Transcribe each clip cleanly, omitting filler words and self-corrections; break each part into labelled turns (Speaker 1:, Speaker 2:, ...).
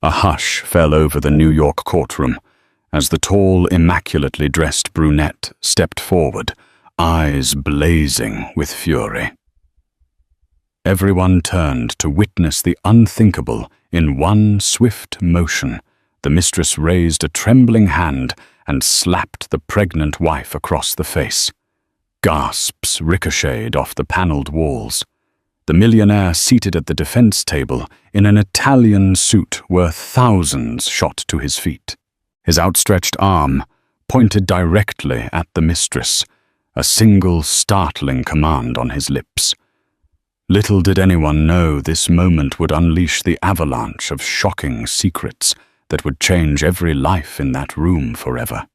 Speaker 1: A hush fell over the New York courtroom as the tall, immaculately dressed brunette stepped forward, eyes blazing with fury. Everyone turned to witness the unthinkable in one swift motion. The mistress raised a trembling hand and slapped the pregnant wife across the face. Gasps ricocheted off the paneled walls. The millionaire seated at the defense table in an Italian suit worth thousands shot to his feet. His outstretched arm pointed directly at the mistress, a single startling command on his lips. Little did anyone know this moment would unleash the avalanche of shocking secrets that would change every life in that room forever.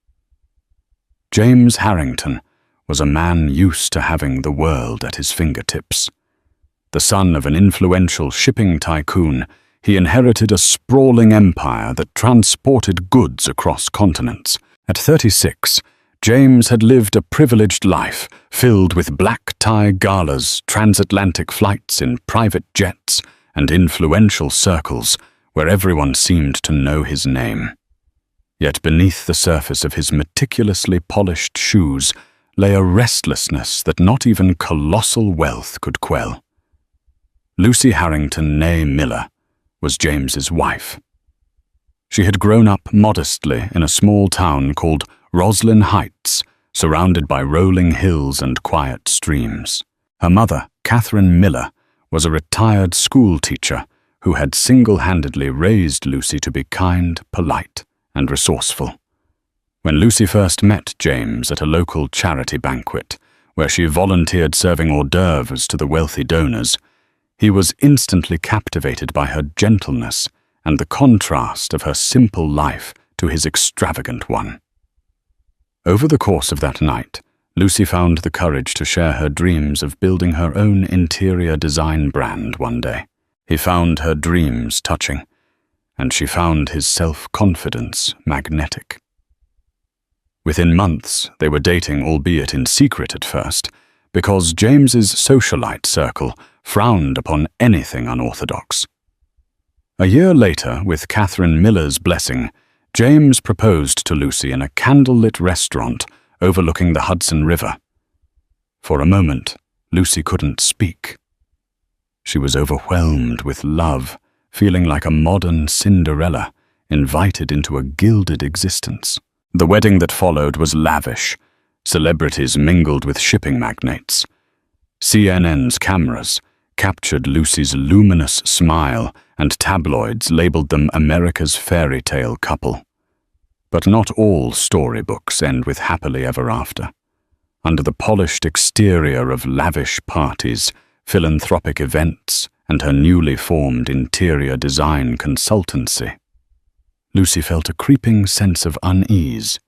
Speaker 1: James Harrington was a man used to having the world at his fingertips. The son of an influential shipping tycoon, he inherited a sprawling empire that transported goods across continents. At 36, James had lived a privileged life filled with black-tie galas, transatlantic flights in private jets, and influential circles where everyone seemed to know his name. Yet beneath the surface of his meticulously polished shoes lay a restlessness that not even colossal wealth could quell. Lucy Harrington, née Miller, was James's wife. She had grown up modestly in a small town called Roslyn Heights, surrounded by rolling hills and quiet streams. Her mother, Catherine Miller, was a retired school teacher who had single-handedly raised Lucy to be kind, polite, and resourceful. When Lucy first met James at a local charity banquet, where she volunteered serving hors d'oeuvres to the wealthy donors, he was instantly captivated by her gentleness and the contrast of her simple life to his extravagant one. Over the course of that night, Lucy found the courage to share her dreams of building her own interior design brand one day. He found her dreams touching, and she found his self-confidence magnetic. Within months, they were dating, albeit in secret at first, because James's socialite circle frowned upon anything unorthodox. A year later, with Catherine Miller's blessing, James proposed to Lucy in a candlelit restaurant overlooking the Hudson River. For a moment, Lucy couldn't speak. She was overwhelmed with love, feeling like a modern Cinderella, invited into a gilded existence. The wedding that followed was lavish. Celebrities mingled with shipping magnates. CNN's cameras captured Lucy's luminous smile, and tabloids labeled them America's fairy tale couple. But not all storybooks end with happily ever after. Under the polished exterior of lavish parties, philanthropic events, and her newly formed interior design consultancy, Lucy felt a creeping sense of unease.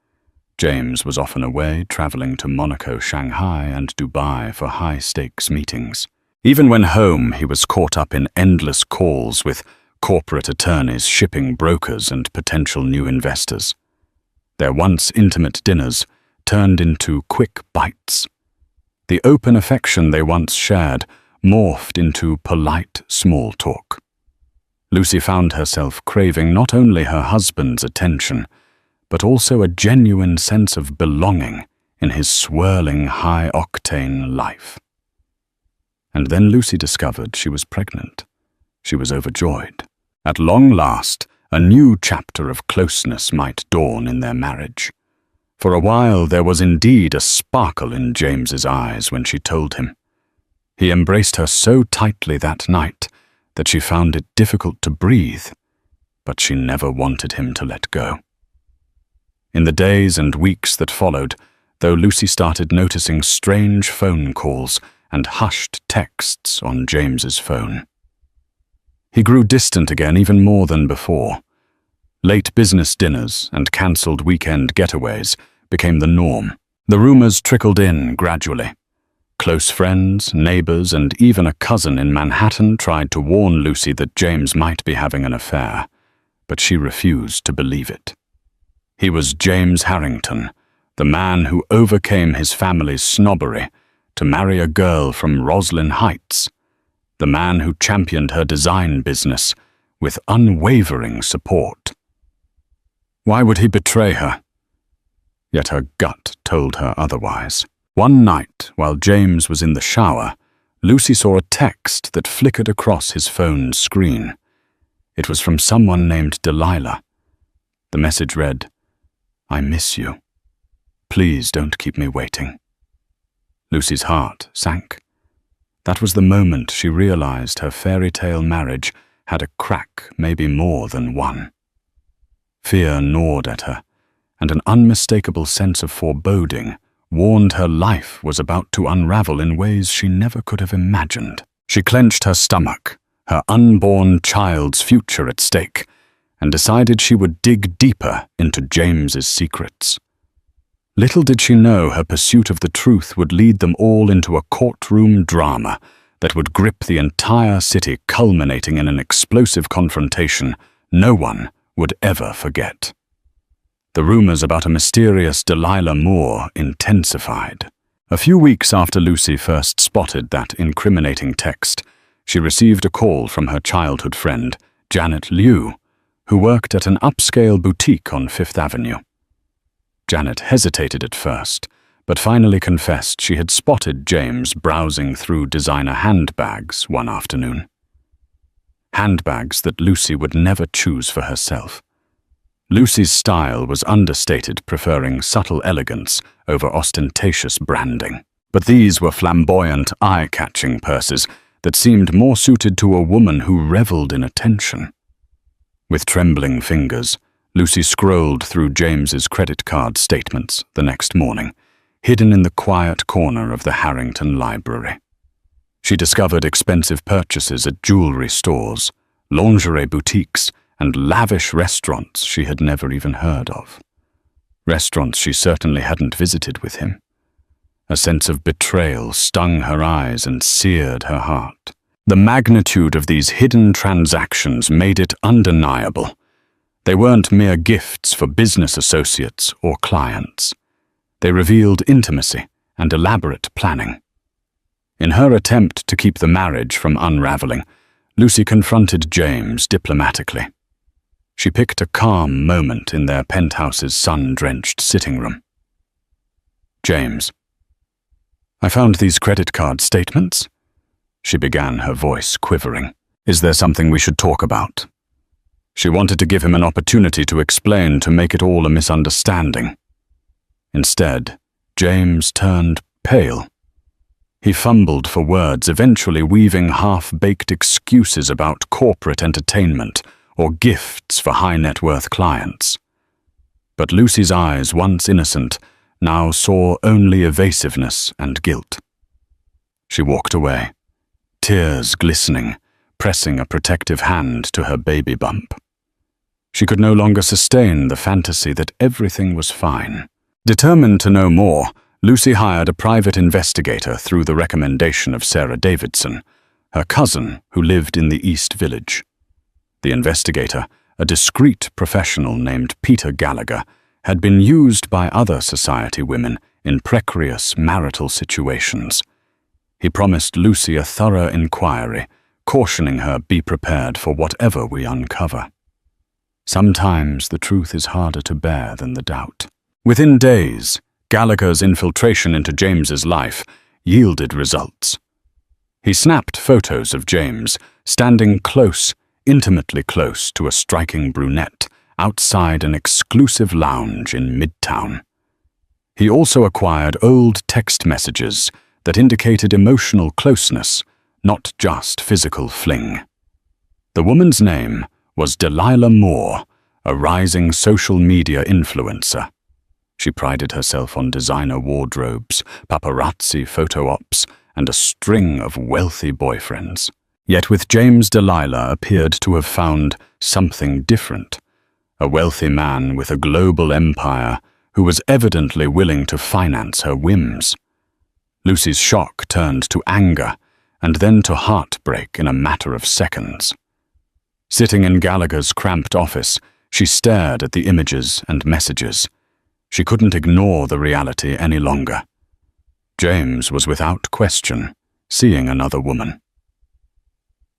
Speaker 1: James was often away, traveling to Monaco, Shanghai, and Dubai for high-stakes meetings. Even when home, he was caught up in endless calls with corporate attorneys, shipping brokers, and potential new investors. Their once intimate dinners turned into quick bites. The open affection they once shared morphed into polite small talk. Lucy found herself craving not only her husband's attention, but also a genuine sense of belonging in his swirling, high-octane life. And then Lucy discovered she was pregnant. She was overjoyed. At long last, a new chapter of closeness might dawn in their marriage. For a while, there was indeed a sparkle in James's eyes when she told him. He embraced her so tightly that night that she found it difficult to breathe, but she never wanted him to let go. In the days and weeks that followed, though, Lucy started noticing strange phone calls and hushed texts on James's phone. He grew distant again, even more than before. Late business dinners and cancelled weekend getaways became the norm. The rumors trickled in gradually. Close friends, neighbors, and even a cousin in Manhattan tried to warn Lucy that James might be having an affair, but she refused to believe it. He was James Harrington, the man who overcame his family's snobbery to marry a girl from Roslyn Heights, the man who championed her design business with unwavering support. Why would he betray her? Yet her gut told her otherwise. One night, while James was in the shower, Lucy saw a text that flickered across his phone's screen. It was from someone named Delilah. The message read, "I miss you. Please don't keep me waiting." Lucy's heart sank. That was the moment she realized her fairy tale marriage had a crack, maybe more than one. Fear gnawed at her, and an unmistakable sense of foreboding warned her life was about to unravel in ways she never could have imagined. She clenched her stomach, her unborn child's future at stake, and decided she would dig deeper into James's secrets. Little did she know her pursuit of the truth would lead them all into a courtroom drama that would grip the entire city, culminating in an explosive confrontation no one would ever forget. The rumors about a mysterious Delilah Moore intensified. A few weeks after Lucy first spotted that incriminating text, she received a call from her childhood friend, Janet Liu, who worked at an upscale boutique on Fifth Avenue. Janet hesitated at first, but finally confessed she had spotted James browsing through designer handbags one afternoon. Handbags that Lucy would never choose for herself. Lucy's style was understated, preferring subtle elegance over ostentatious branding. But these were flamboyant, eye-catching purses that seemed more suited to a woman who reveled in attention. With trembling fingers, Lucy scrolled through James's credit card statements the next morning, hidden in the quiet corner of the Harrington Library. She discovered expensive purchases at jewelry stores, lingerie boutiques, and lavish restaurants she had never even heard of. Restaurants she certainly hadn't visited with him. A sense of betrayal stung her eyes and seared her heart. The magnitude of these hidden transactions made it undeniable. They weren't mere gifts for business associates or clients. They revealed intimacy and elaborate planning. In her attempt to keep the marriage from unraveling, Lucy confronted James diplomatically. She picked a calm moment in their penthouse's sun-drenched sitting room. "James, I found these credit card statements," she began, her voice quivering. "Is there something we should talk about?" She wanted to give him an opportunity to explain, to make it all a misunderstanding. Instead, James turned pale. He fumbled for words, eventually weaving half-baked excuses about corporate entertainment or gifts for high-net-worth clients. But Lucy's eyes, once innocent, now saw only evasiveness and guilt. She walked away, tears glistening, pressing a protective hand to her baby bump. She could no longer sustain the fantasy that everything was fine. Determined to know more, Lucy hired a private investigator through the recommendation of Sarah Davidson, her cousin who lived in the East Village. The investigator, a discreet professional named Peter Gallagher, had been used by other society women in precarious marital situations. He promised Lucy a thorough inquiry, cautioning her be prepared for whatever we uncover. Sometimes the truth is harder to bear than the doubt. Within days, Gallagher's infiltration into James's life yielded results. He snapped photos of James, standing close, intimately close to a striking brunette outside an exclusive lounge in Midtown. He also acquired old text messages that indicated emotional closeness, not just physical fling. The woman's name was Delilah Moore, a rising social media influencer. She prided herself on designer wardrobes, paparazzi photo ops, and a string of wealthy boyfriends. Yet with James, Delilah appeared to have found something different. A wealthy man with a global empire who was evidently willing to finance her whims. Lucy's shock turned to anger and then to heartbreak in a matter of seconds. Sitting in Gallagher's cramped office, she stared at the images and messages. She couldn't ignore the reality any longer. James was without question seeing another woman.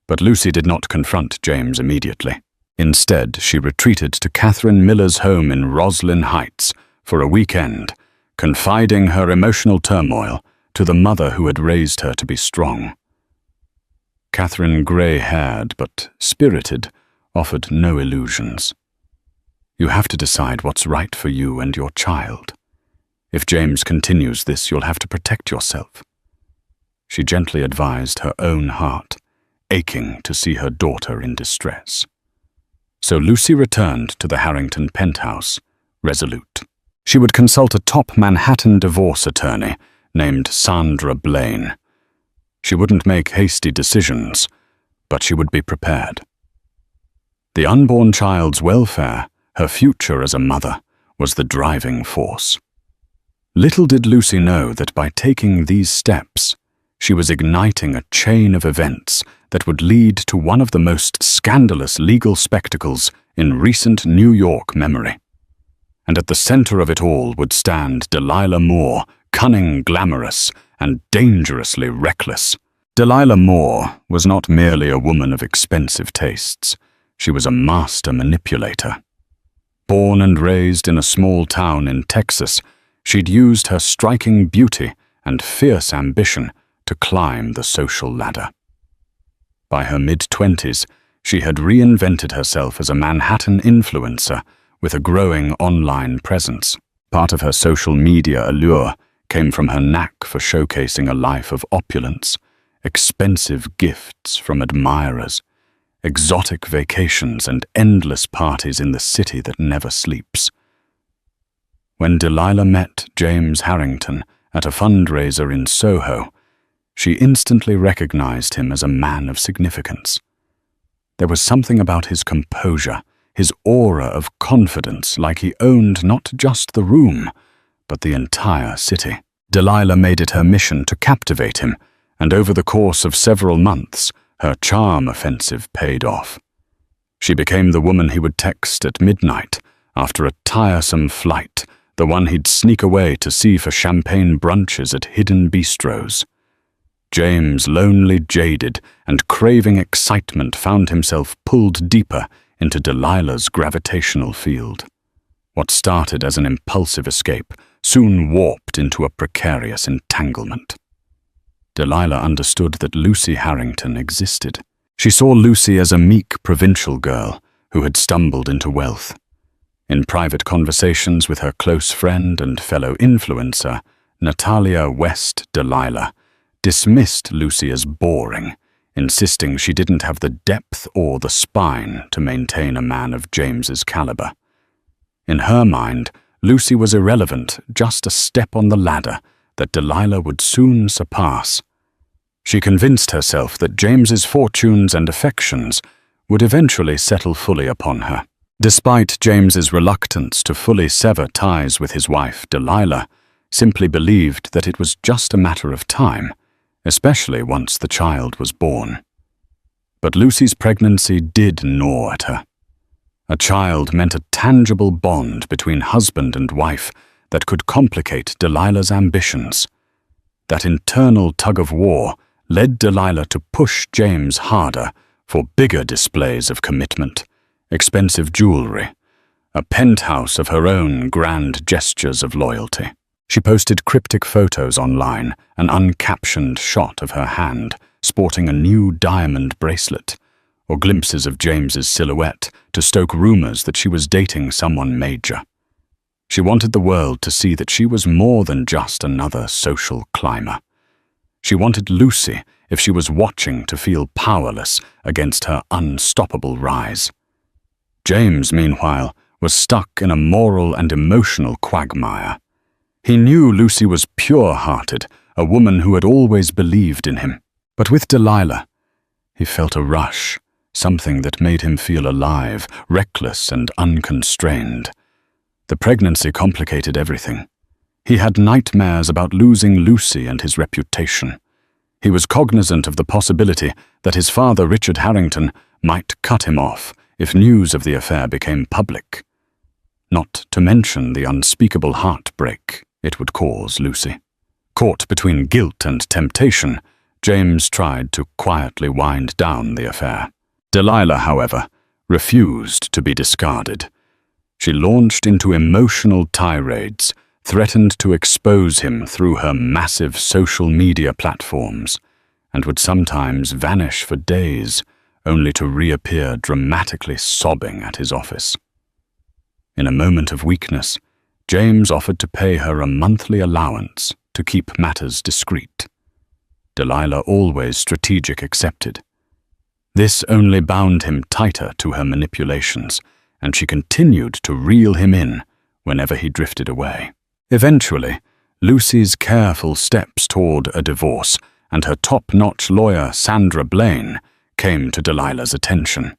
Speaker 1: But Lucy did not confront James immediately. Instead, she retreated to Catherine Miller's home in Roslyn Heights for a weekend, confiding her emotional turmoil to the mother who had raised her to be strong. Catherine, grey-haired but spirited, offered no illusions. "You have to decide what's right for you and your child. If James continues this, you'll have to protect yourself." She gently advised her own heart, aching to see her daughter in distress. So Lucy returned to the Harrington penthouse, resolute. She would consult a top Manhattan divorce attorney named Sandra Blaine. She wouldn't make hasty decisions, but she would be prepared. The unborn child's welfare, her future as a mother, was the driving force. Little did Lucy know that by taking these steps, she was igniting a chain of events that would lead to one of the most scandalous legal spectacles in recent New York memory. And at the center of it all would stand Delilah Moore, cunning, glamorous, and dangerously reckless. Delilah Moore was not merely a woman of expensive tastes. She was a master manipulator. Born and raised in a small town in Texas, she'd used her striking beauty and fierce ambition to climb the social ladder. By her mid-20s, she had reinvented herself as a Manhattan influencer with a growing online presence. Part of her social media allure came from her knack for showcasing a life of opulence, expensive gifts from admirers, exotic vacations, and endless parties in the city that never sleeps. When Delilah met James Harrington at a fundraiser in Soho, she instantly recognized him as a man of significance. There was something about his composure, his aura of confidence, like he owned not just the room, but the entire city. Delilah made it her mission to captivate him, and over the course of several months, her charm offensive paid off. She became the woman he would text at midnight after a tiresome flight, the one he'd sneak away to see for champagne brunches at hidden bistros. James, lonely, jaded, and craving excitement, found himself pulled deeper into Delilah's gravitational field. What started as an impulsive escape soon warped into a precarious entanglement. Delilah understood that Lucy Harrington existed. She saw Lucy as a meek provincial girl who had stumbled into wealth. In private conversations with her close friend and fellow influencer, Natalia West Delilah dismissed Lucy as boring, insisting she didn't have the depth or the spine to maintain a man of James's caliber. In her mind, Lucy was irrelevant, just a step on the ladder that Delilah would soon surpass. She convinced herself that James's fortunes and affections would eventually settle fully upon her. Despite James's reluctance to fully sever ties with his wife, Delilah simply believed that it was just a matter of time, especially once the child was born. But Lucy's pregnancy did gnaw at her. A child meant a tangible bond between husband and wife that could complicate Delilah's ambitions. That internal tug-of-war led Delilah to push James harder for bigger displays of commitment, expensive jewelry, a penthouse of her own grand gestures of loyalty. She posted cryptic photos online, an uncaptioned shot of her hand sporting a new diamond bracelet, or glimpses of James's silhouette to stoke rumors that she was dating someone major. She wanted the world to see that she was more than just another social climber. She wanted Lucy, if she was watching, to feel powerless against her unstoppable rise. James, meanwhile, was stuck in a moral and emotional quagmire. He knew Lucy was pure-hearted, a woman who had always believed in him. But with Delilah, he felt a rush, something that made him feel alive, reckless and unconstrained. The pregnancy complicated everything. He had nightmares about losing Lucy and his reputation. He was cognizant of the possibility that his father, Richard Harrington, might cut him off if news of the affair became public. Not to mention the unspeakable heartbreak it would cause Lucy. Caught between guilt and temptation, James tried to quietly wind down the affair. Delilah, however, refused to be discarded. She launched into emotional tirades, threatened to expose him through her massive social media platforms, and would sometimes vanish for days, only to reappear dramatically sobbing at his office. In a moment of weakness, James offered to pay her a monthly allowance to keep matters discreet. Delilah, always strategic, accepted. This only bound him tighter to her manipulations, and she continued to reel him in whenever he drifted away. Eventually, Lucy's careful steps toward a divorce and her top-notch lawyer, Sandra Blaine, came to Delilah's attention.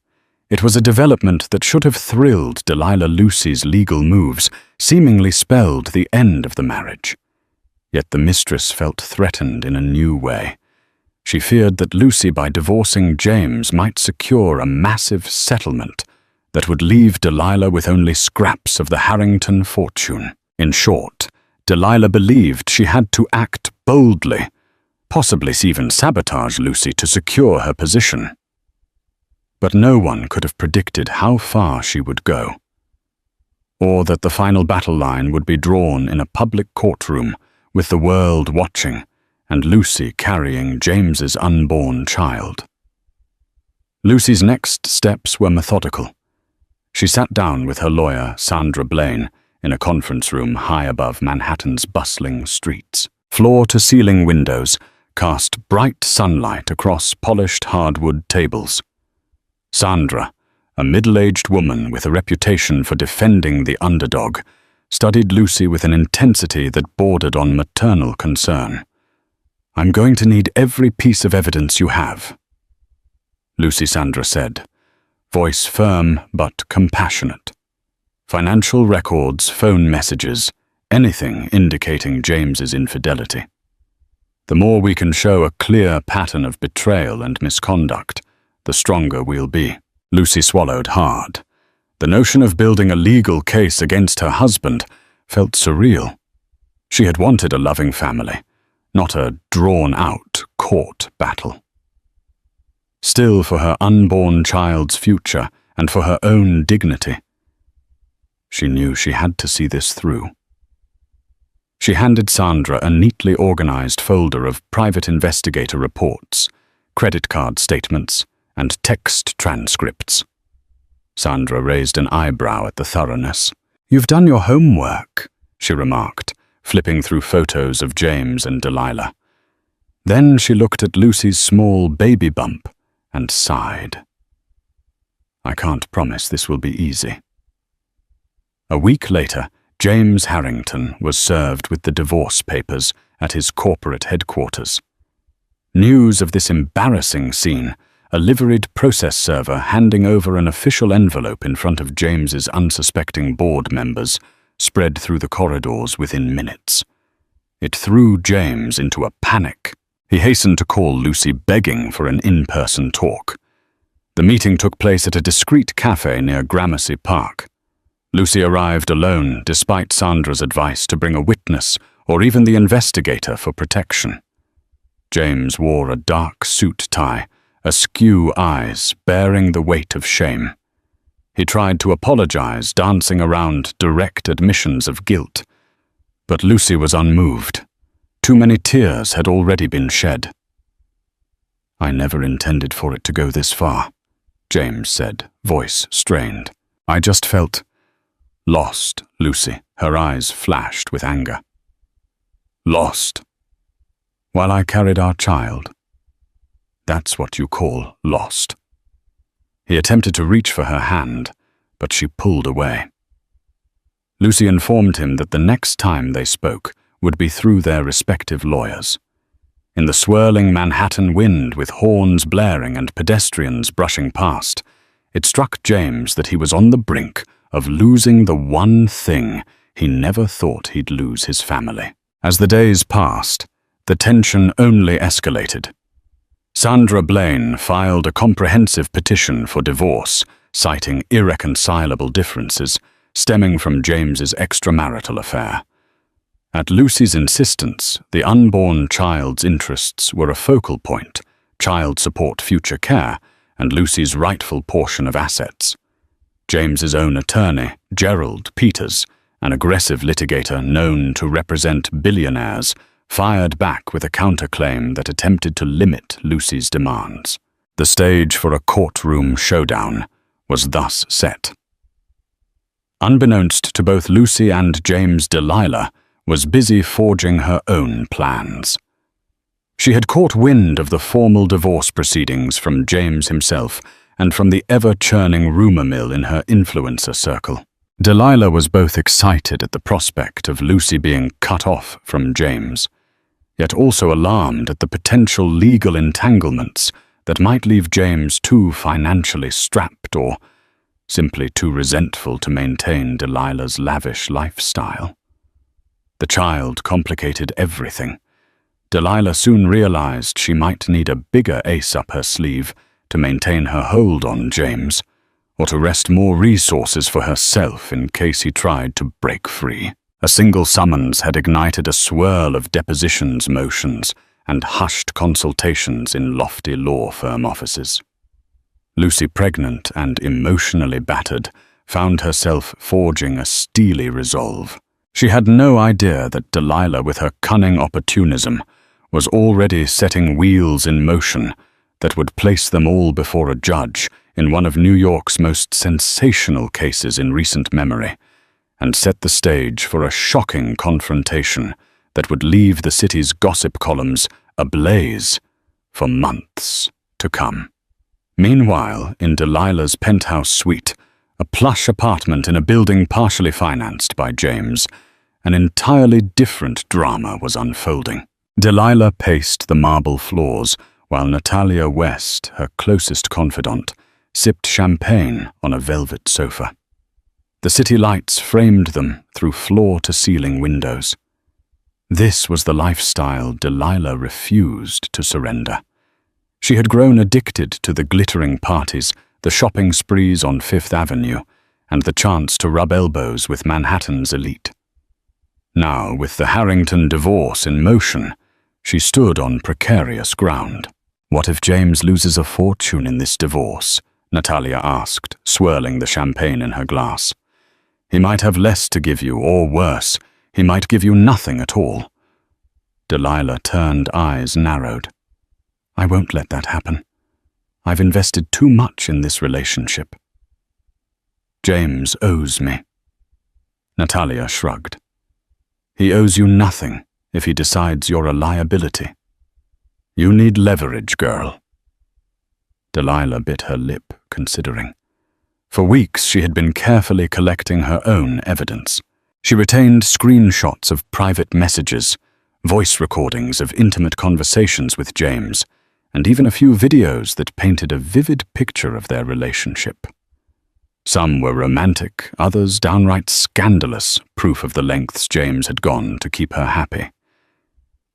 Speaker 1: It was a development that should have thrilled Delilah. Lucy's legal moves seemingly spelled the end of the marriage. Yet the mistress felt threatened in a new way. She feared that Lucy, by divorcing James, might secure a massive settlement that would leave Delilah with only scraps of the Harrington fortune. In short, Delilah believed she had to act boldly, possibly even sabotage Lucy to secure her position. But no one could have predicted how far she would go, or that the final battle line would be drawn in a public courtroom with the world watching and Lucy carrying James's unborn child. Lucy's next steps were methodical. She sat down with her lawyer, Sandra Blaine, in a conference room high above Manhattan's bustling streets. Floor-to-ceiling windows cast bright sunlight across polished hardwood tables. Sandra, a middle-aged woman with a reputation for defending the underdog, studied Lucy with an intensity that bordered on maternal concern. "I'm going to need every piece of evidence you have," Lucy Sandra said, voice firm but compassionate. "Financial records, phone messages, anything indicating James's infidelity. The more we can show a clear pattern of betrayal and misconduct, the stronger we'll be." Lucy swallowed hard. The notion of building a legal case against her husband felt surreal. She had wanted a loving family, not a drawn-out court battle. Still, for her unborn child's future and for her own dignity, she knew she had to see this through. She handed Sandra a neatly organized folder of private investigator reports, credit card statements, and text transcripts. Sandra raised an eyebrow at the thoroughness. "You've done your homework," she remarked, flipping through photos of James and Delilah. Then she looked at Lucy's small baby bump and sighed. "I can't promise this will be easy." A week later, James Harrington was served with the divorce papers at his corporate headquarters. News of this embarrassing scene, a liveried process server handing over an official envelope in front of James's unsuspecting board members, spread through the corridors within minutes. It threw James into a panic. He hastened to call Lucy, begging for an in-person talk. The meeting took place at a discreet cafe near Gramercy Park. Lucy arrived alone, despite Sandra's advice to bring a witness or even the investigator for protection. James wore a dark suit tie, askew eyes bearing the weight of shame. He tried to apologize, dancing around direct admissions of guilt. But Lucy was unmoved. Too many tears had already been shed. "I never intended for it to go this far," James said, voice strained. "I just felt lost." Lucy, her eyes flashed with anger. "Lost? While I carried our child? That's what you call lost." He attempted to reach for her hand, but she pulled away. Lucy informed him that the next time they spoke would be through their respective lawyers. In the swirling Manhattan wind, with horns blaring and pedestrians brushing past, it struck James that he was on the brink of losing the one thing he never thought he'd lose: his family. As the days passed, the tension only escalated. Sandra Blaine filed a comprehensive petition for divorce, citing irreconcilable differences stemming from James's extramarital affair. At Lucy's insistence, the unborn child's interests were a focal point, child support, future care, and Lucy's rightful portion of assets. James's own attorney, Gerald Peters, an aggressive litigator known to represent billionaires, fired back with a counterclaim that attempted to limit Lucy's demands. The stage for a courtroom showdown was thus set. Unbeknownst to both Lucy and James, Delilah was busy forging her own plans. She had caught wind of the formal divorce proceedings from James himself and from the ever-churning rumor mill in her influencer circle. Delilah was both excited at the prospect of Lucy being cut off from James, yet also alarmed at the potential legal entanglements that might leave James too financially strapped or simply too resentful to maintain Delilah's lavish lifestyle. The child complicated everything. Delilah soon realized she might need a bigger ace up her sleeve to maintain her hold on James, or to wrest more resources for herself in case he tried to break free. A single summons had ignited a swirl of depositions motions and hushed consultations in lofty law firm offices. Lucy, pregnant and emotionally battered, found herself forging a steely resolve. She had no idea that Delilah, with her cunning opportunism, was already setting wheels in motion that would place them all before a judge in one of New York's most sensational cases in recent memory, and set the stage for a shocking confrontation that would leave the city's gossip columns ablaze for months to come. Meanwhile, in Delilah's penthouse suite, a plush apartment in a building partially financed by James, an entirely different drama was unfolding. Delilah paced the marble floors, while Natalia West, her closest confidant, sipped champagne on a velvet sofa. The city lights framed them through floor-to-ceiling windows. This was the lifestyle Delilah refused to surrender. She had grown addicted to the glittering parties, the shopping sprees on Fifth Avenue, and the chance to rub elbows with Manhattan's elite. Now, with the Harrington divorce in motion, she stood on precarious ground. "What if James loses a fortune in this divorce?" Natalia asked, swirling the champagne in her glass. "He might have less to give you, or worse, he might give you nothing at all." Delilah turned eyes narrowed. "I won't let that happen. I've invested too much in this relationship." "James owes me." Natalia shrugged. "He owes you nothing if he decides you're a liability. You need leverage, girl." Delilah bit her lip, considering. For weeks she had been carefully collecting her own evidence. She retained screenshots of private messages, voice recordings of intimate conversations with James, and even a few videos that painted a vivid picture of their relationship. Some were romantic, others downright scandalous, proof of the lengths James had gone to keep her happy.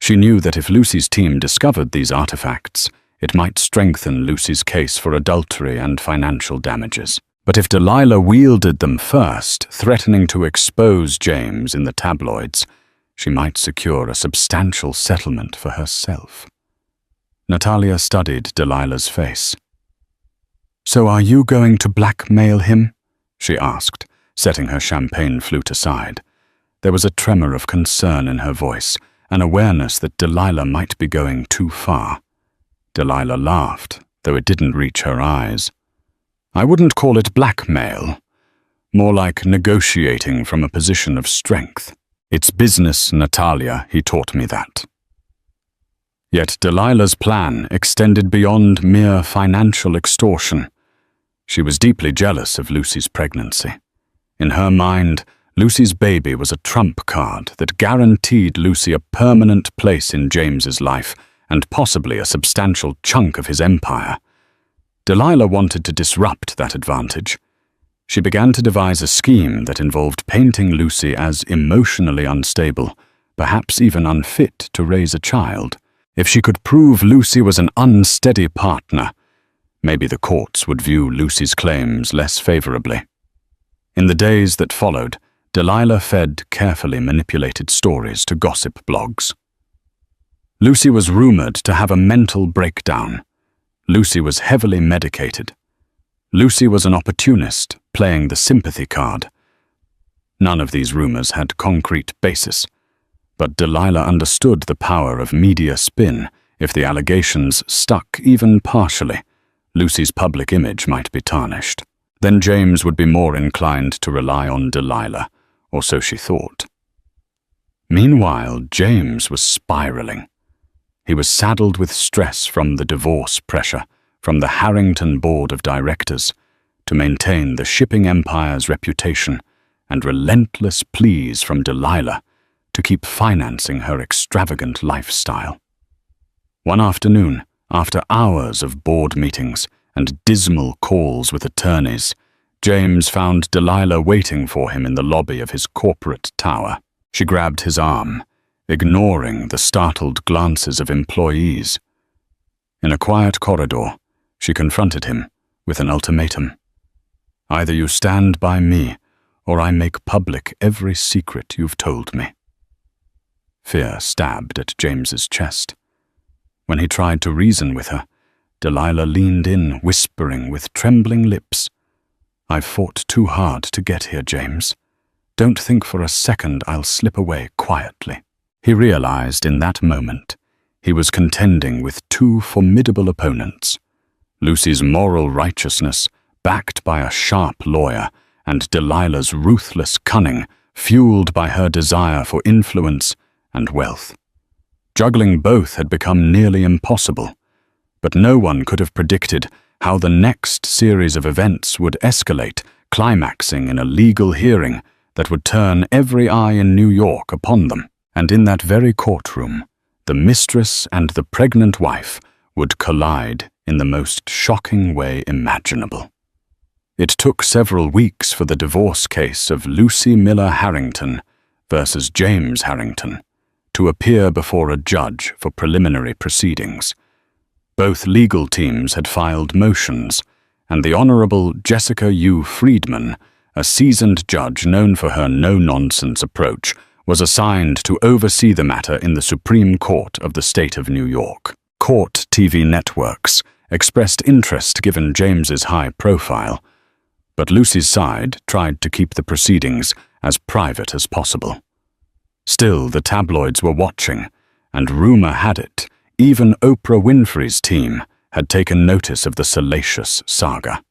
Speaker 1: She knew that if Lucy's team discovered these artifacts, it might strengthen Lucy's case for adultery and financial damages. But if Delilah wielded them first, threatening to expose James in the tabloids, she might secure a substantial settlement for herself. Natalia studied Delilah's face. "So are you going to blackmail him?" she asked, setting her champagne flute aside. There was a tremor of concern in her voice, an awareness that Delilah might be going too far. Delilah laughed, though it didn't reach her eyes. "I wouldn't call it blackmail. More like negotiating from a position of strength. It's business, Natalia, he taught me that." Yet Delilah's plan extended beyond mere financial extortion. She was deeply jealous of Lucy's pregnancy. In her mind, Lucy's baby was a trump card that guaranteed Lucy a permanent place in James's life and possibly a substantial chunk of his empire. Delilah wanted to disrupt that advantage. She began to devise a scheme that involved painting Lucy as emotionally unstable, perhaps even unfit to raise a child. If she could prove Lucy was an unsteady partner, maybe the courts would view Lucy's claims less favorably. In the days that followed, Delilah fed carefully manipulated stories to gossip blogs. Lucy was rumored to have a mental breakdown. Lucy was heavily medicated. Lucy was an opportunist, playing the sympathy card. None of these rumors had concrete basis, but Delilah understood the power of media spin. If the allegations stuck even partially, Lucy's public image might be tarnished. Then James would be more inclined to rely on Delilah, or so she thought. Meanwhile, James was spiraling. He was saddled with stress from the divorce pressure, from the Harrington board of directors, to maintain the shipping empire's reputation, and relentless pleas from Delilah to keep financing her extravagant lifestyle. One afternoon, after hours of board meetings and dismal calls with attorneys, James found Delilah waiting for him in the lobby of his corporate tower. She grabbed his arm, ignoring the startled glances of employees. In a quiet corridor, she confronted him with an ultimatum. Either you stand by me, or I make public every secret you've told me. Fear stabbed at James's chest. When he tried to reason with her, Delilah leaned in, whispering with trembling lips, "I've fought too hard to get here, James. Don't think for a second I'll slip away quietly." He realized in that moment he was contending with two formidable opponents: Lucy's moral righteousness, backed by a sharp lawyer, and Delilah's ruthless cunning, fueled by her desire for influence and wealth. Juggling both had become nearly impossible, but no one could have predicted how the next series of events would escalate, climaxing in a legal hearing that would turn every eye in New York upon them. And in that very courtroom, the mistress and the pregnant wife would collide in the most shocking way imaginable. It took several weeks for the divorce case of Lucy Miller Harrington versus James Harrington to appear before a judge for preliminary proceedings. Both legal teams had filed motions, and the Honorable Jessica U. Friedman, a seasoned judge known for her no-nonsense approach, was assigned to oversee the matter in the Supreme Court of the state of New York. Court TV networks expressed interest given James's high profile, but Lucy's side tried to keep the proceedings as private as possible. Still, the tabloids were watching, and rumor had it, even Oprah Winfrey's team had taken notice of the salacious saga.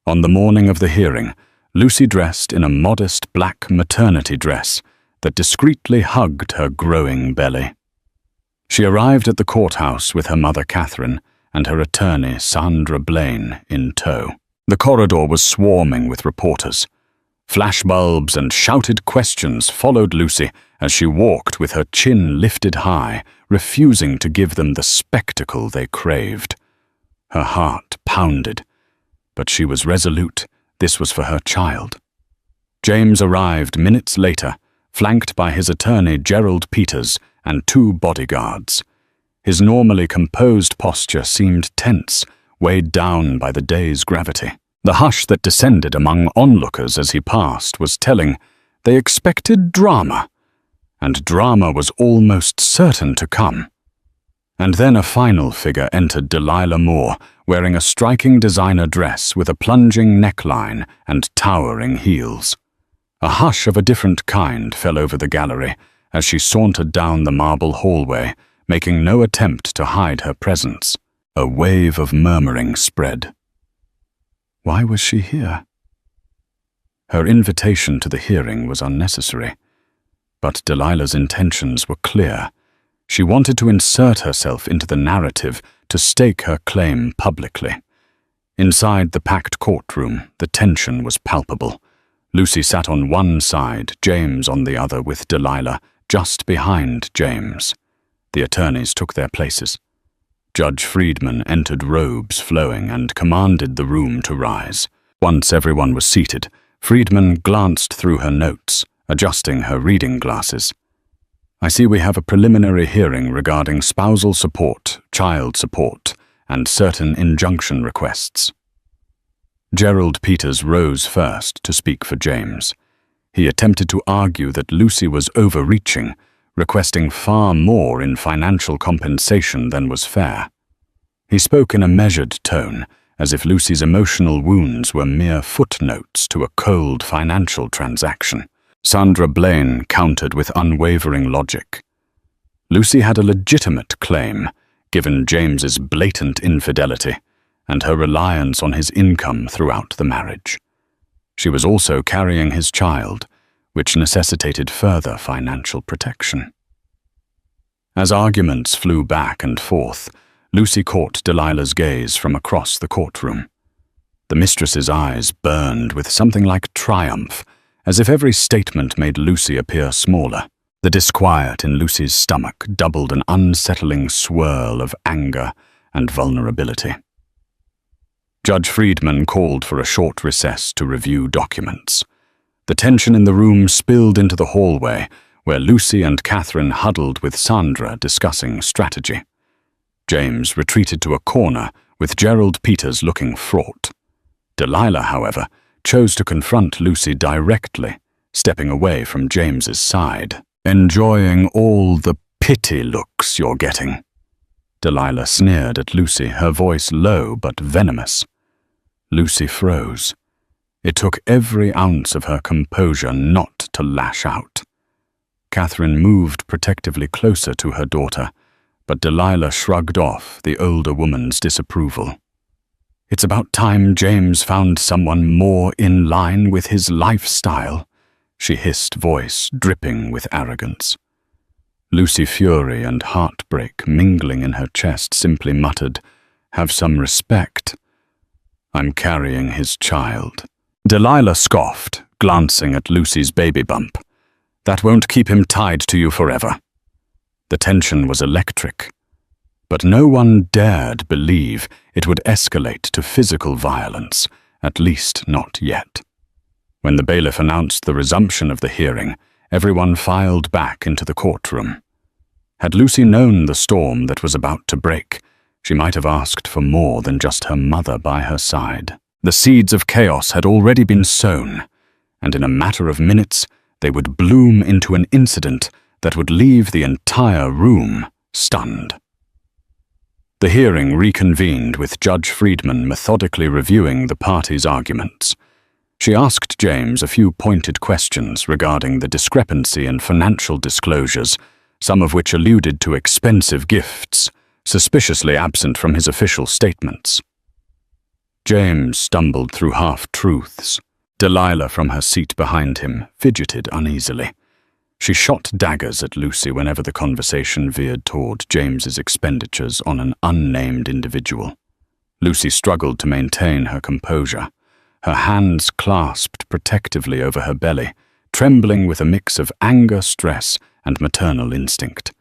Speaker 1: On the morning of the hearing, Lucy dressed in a modest black maternity dress that discreetly hugged her growing belly. She arrived at the courthouse with her mother Catherine and her attorney Sandra Blaine in tow. The corridor was swarming with reporters. Flashbulbs and shouted questions followed Lucy as she walked with her chin lifted high, refusing to give them the spectacle they craved. Her heart pounded, but she was resolute. This was for her child. James arrived minutes later, flanked by his attorney Gerald Peters and two bodyguards. His normally composed posture seemed tense, weighed down by the day's gravity. The hush that descended among onlookers as he passed was telling. They expected drama, and drama was almost certain to come. And then a final figure entered Delilah Moore, wearing a striking designer dress with a plunging neckline and towering heels. A hush of a different kind fell over the gallery as she sauntered down the marble hallway, making no attempt to hide her presence. A wave of murmuring spread. Why was she here? Her invitation to the hearing was unnecessary, but Delilah's intentions were clear. She wanted to insert herself into the narrative to stake her claim publicly. Inside the packed courtroom, the tension was palpable. Lucy sat on one side, James on the other, with Delilah just behind James. The attorneys took their places. Judge Friedman entered robes flowing and commanded the room to rise. Once everyone was seated, Friedman glanced through her notes, adjusting her reading glasses. I see we have a preliminary hearing regarding spousal support, child support, and certain injunction requests. Gerald Peters rose first to speak for James. He attempted to argue that Lucy was overreaching, requesting far more in financial compensation than was fair. He spoke in a measured tone, as if Lucy's emotional wounds were mere footnotes to a cold financial transaction. Sandra Blaine countered with unwavering logic. Lucy had a legitimate claim, given James's blatant infidelity and her reliance on his income throughout the marriage. She was also carrying his child, which necessitated further financial protection. As arguments flew back and forth, Lucy caught Delilah's gaze from across the courtroom. The mistress's eyes burned with something like triumph, as if every statement made Lucy appear smaller. The disquiet in Lucy's stomach doubled an unsettling swirl of anger and vulnerability. Judge Friedman called for a short recess to review documents. The tension in the room spilled into the hallway, where Lucy and Catherine huddled with Sandra discussing strategy. James retreated to a corner, with Gerald Peters looking fraught. Delilah, however, chose to confront Lucy directly, stepping away from James's side. "Enjoying all the pity looks you're getting." Delilah sneered at Lucy, her voice low but venomous. Lucy froze. It took every ounce of her composure not to lash out. Catherine moved protectively closer to her daughter, but Delilah shrugged off the older woman's disapproval. "It's about time James found someone more in line with his lifestyle," she hissed, voice dripping with arrogance. Lucy, fury and heartbreak mingling in her chest, simply muttered, "Have some respect. I'm carrying his child." Delilah scoffed, glancing at Lucy's baby bump. "That won't keep him tied to you forever." The tension was electric, but no one dared believe it would escalate to physical violence, at least not yet. When the bailiff announced the resumption of the hearing, everyone filed back into the courtroom. Had Lucy known the storm that was about to break, she might have asked for more than just her mother by her side. The seeds of chaos had already been sown, and in a matter of minutes they would bloom into an incident that would leave the entire room stunned. The hearing reconvened, with Judge Friedman methodically reviewing the parties' arguments. She asked James a few pointed questions regarding the discrepancy in financial disclosures, some of which alluded to expensive gifts, suspiciously absent from his official statements. James stumbled through half-truths. Delilah, from her seat behind him, fidgeted uneasily. She shot daggers at Lucy whenever the conversation veered toward James's expenditures on an unnamed individual. Lucy struggled to maintain her composure, her hands clasped protectively over her belly, trembling with a mix of anger, stress, and maternal instinct.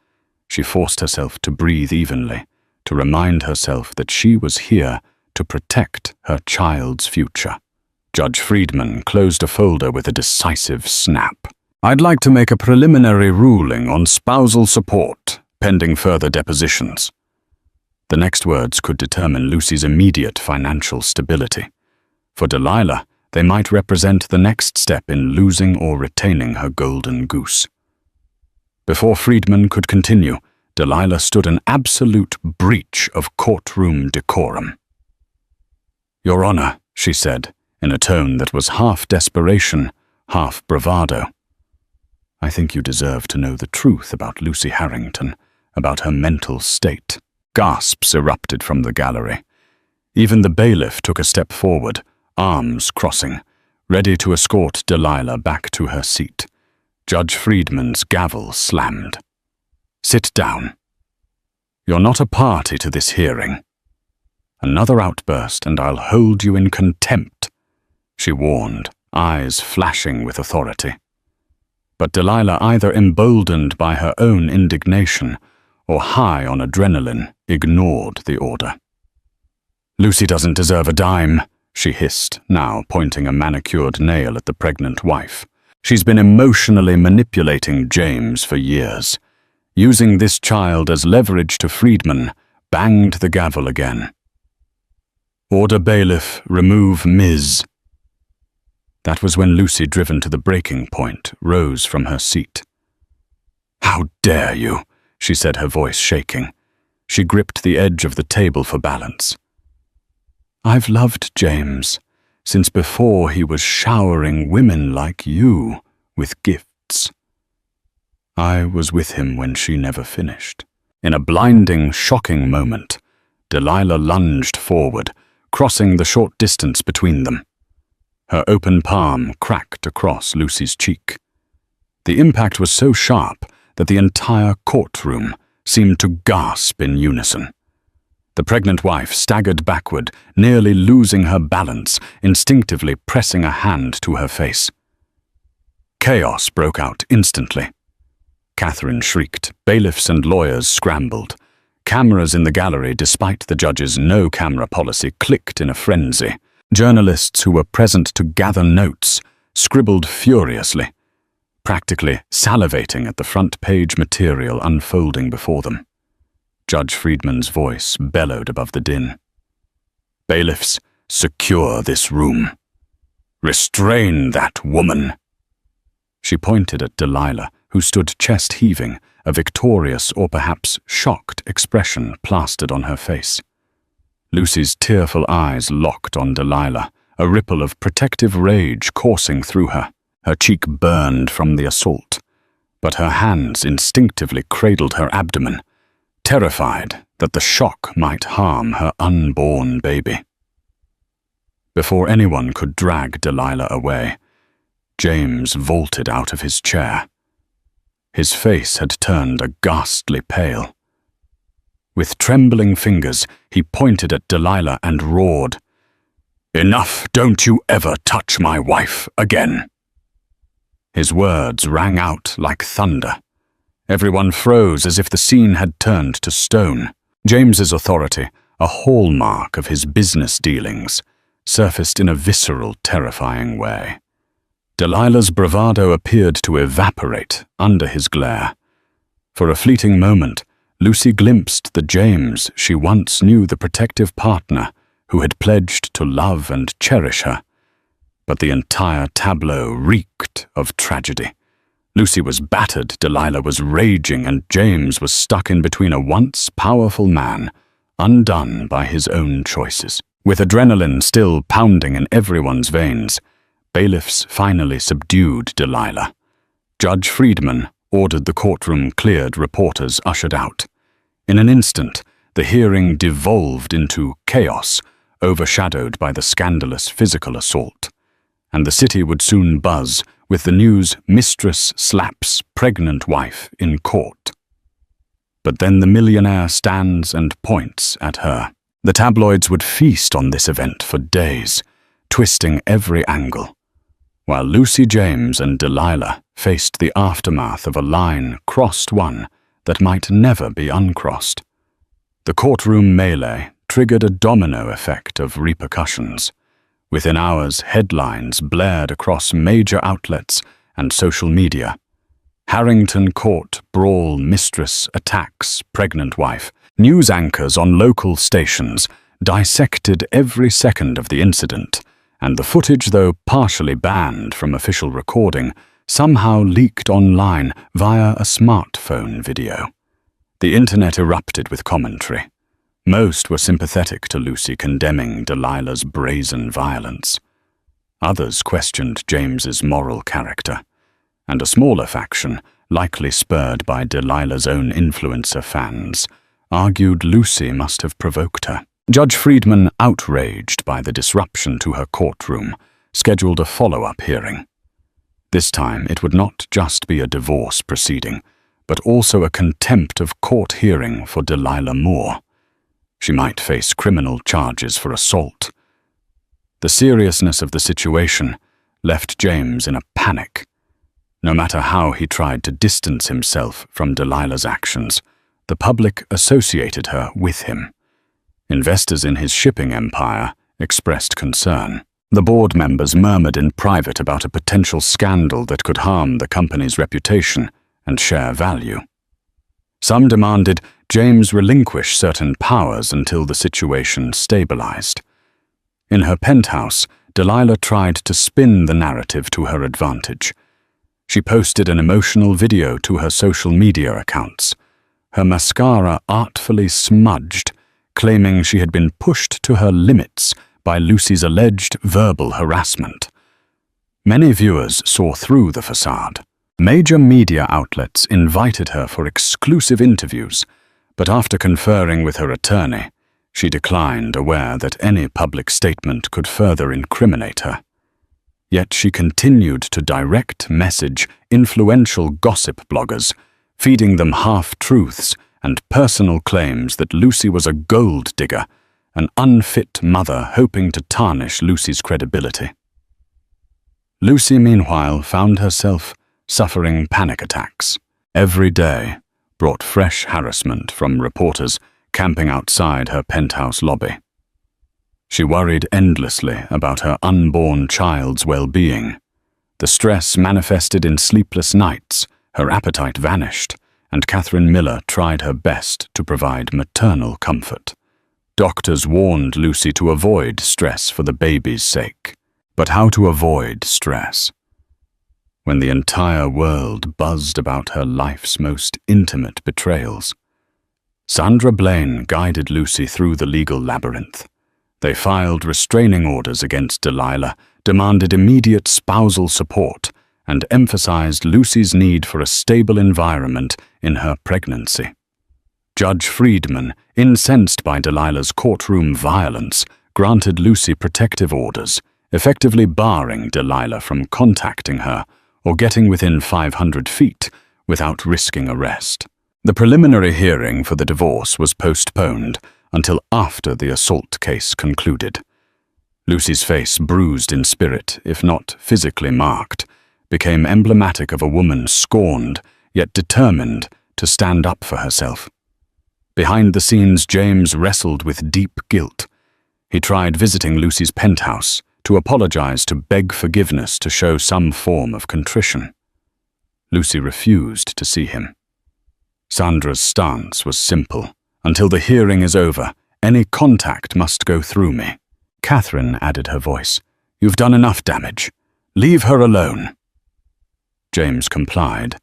Speaker 1: She forced herself to breathe evenly, to remind herself that she was here to protect her child's future. Judge Friedman closed a folder with a decisive snap. "I'd like to make a preliminary ruling on spousal support, pending further depositions." The next words could determine Lucy's immediate financial stability. For Delilah, they might represent the next step in losing or retaining her golden goose. Before Friedman could continue, Delilah stood an absolute breach of courtroom decorum. "Your Honor," she said, in a tone that was half desperation, half bravado, "I think you deserve to know the truth about Lucy Harrington, about her mental state." Gasps erupted from the gallery. Even the bailiff took a step forward, arms crossing, ready to escort Delilah back to her seat. Judge Friedman's gavel slammed. "Sit down. You're not a party to this hearing. Another outburst and I'll hold you in contempt," she warned, eyes flashing with authority. But Delilah, either emboldened by her own indignation or high on adrenaline, ignored the order. "Lucy doesn't deserve a dime," she hissed, now pointing a manicured nail at the pregnant wife. "She's been emotionally manipulating James for years." Using this child as leverage to Friedman, banged the gavel again. "Order bailiff, remove Ms." That was when Lucy, driven to the breaking point, rose from her seat. "How dare you?" she said, her voice shaking. She gripped the edge of the table for balance. "I've loved James since before he was showering women like you with gifts. I was with him when she never finished." In a blinding, shocking moment, Delilah lunged forward, crossing the short distance between them. Her open palm cracked across Lucy's cheek. The impact was so sharp that the entire courtroom seemed to gasp in unison. The pregnant wife staggered backward, nearly losing her balance, instinctively pressing a hand to her face. Chaos broke out instantly. Catherine shrieked. Bailiffs and lawyers scrambled. Cameras in the gallery, despite the judge's no-camera policy, clicked in a frenzy. Journalists who were present to gather notes scribbled furiously, practically salivating at the front-page material unfolding before them. Judge Friedman's voice bellowed above the din. "Bailiffs, secure this room. Restrain that woman." She pointed at Delilah, who stood chest-heaving, a victorious or perhaps shocked expression plastered on her face. Lucy's tearful eyes locked on Delilah, a ripple of protective rage coursing through her. Her cheek burned from the assault, but her hands instinctively cradled her abdomen, terrified that the shock might harm her unborn baby. Before anyone could drag Delilah away, James vaulted out of his chair. His face had turned a ghastly pale. With trembling fingers, he pointed at Delilah and roared, "Enough! Don't you ever touch my wife again!" His words rang out like thunder. Everyone froze as if the scene had turned to stone. James's authority, a hallmark of his business dealings, surfaced in a visceral, terrifying way. Delilah's bravado appeared to evaporate under his glare. For a fleeting moment, Lucy glimpsed the James she once knew, the protective partner who had pledged to love and cherish her. But the entire tableau reeked of tragedy. Lucy was battered, Delilah was raging, and James was stuck in between a once powerful man, undone by his own choices. With adrenaline still pounding in everyone's veins, bailiffs finally subdued Delilah. Judge Friedman ordered the courtroom cleared, reporters ushered out. In an instant, the hearing devolved into chaos, overshadowed by the scandalous physical assault. And the city would soon buzz with the news, "Mistress slaps pregnant wife in court." But then the millionaire stands and points at her. The tabloids would feast on this event for days, twisting every angle, while Lucy James and Delilah faced the aftermath of a line crossed one that might never be uncrossed. The courtroom melee triggered a domino effect of repercussions. Within hours, headlines blared across major outlets and social media. Harrington Court brawl, mistress attacks pregnant wife. News anchors on local stations dissected every second of the incident, and the footage, though partially banned from official recording, somehow leaked online via a smartphone video. The internet erupted with commentary. Most were sympathetic to Lucy, condemning Delilah's brazen violence. Others questioned James's moral character, and a smaller faction, likely spurred by Delilah's own influencer fans, argued Lucy must have provoked her. Judge Friedman, outraged by the disruption to her courtroom, scheduled a follow-up hearing. This time it would not just be a divorce proceeding, but also a contempt of court hearing for Delilah Moore. She might face criminal charges for assault. The seriousness of the situation left James in a panic. No matter how he tried to distance himself from Delilah's actions, the public associated her with him. Investors in his shipping empire expressed concern. The board members murmured in private about a potential scandal that could harm the company's reputation and share value. Some demanded James relinquish certain powers until the situation stabilized. In her penthouse, Delilah tried to spin the narrative to her advantage. She posted an emotional video to her social media accounts, her mascara artfully smudged, claiming she had been pushed to her limits by Lucy's alleged verbal harassment. Many viewers saw through the facade. Major media outlets invited her for exclusive interviews, but after conferring with her attorney, she declined, aware that any public statement could further incriminate her. Yet she continued to direct message influential gossip bloggers, feeding them half-truths and personal claims that Lucy was a gold digger, an unfit mother hoping to tarnish Lucy's credibility. Lucy, meanwhile, found herself suffering panic attacks. Every day brought fresh harassment from reporters camping outside her penthouse lobby. She worried endlessly about her unborn child's well-being. The stress manifested in sleepless nights, her appetite vanished, and Catherine Miller tried her best to provide maternal comfort. Doctors warned Lucy to avoid stress for the baby's sake. But how to avoid stress? When the entire world buzzed about her life's most intimate betrayals. Sandra Blaine guided Lucy through the legal labyrinth. They filed restraining orders against Delilah, demanded immediate spousal support, and emphasized Lucy's need for a stable environment in her pregnancy. Judge Friedman, incensed by Delilah's courtroom violence, granted Lucy protective orders, effectively barring Delilah from contacting her or getting within 500 feet without risking arrest. The preliminary hearing for the divorce was postponed until after the assault case concluded. Lucy's face, bruised in spirit, if not physically marked, became emblematic of a woman scorned, yet determined to stand up for herself. Behind the scenes, James wrestled with deep guilt. He tried visiting Lucy's penthouse to apologize, to beg forgiveness, to show some form of contrition. Lucy refused to see him. Sandra's stance was simple. Until the hearing is over, any contact must go through me. Catherine added her voice. You've done enough damage. Leave her alone. James complied,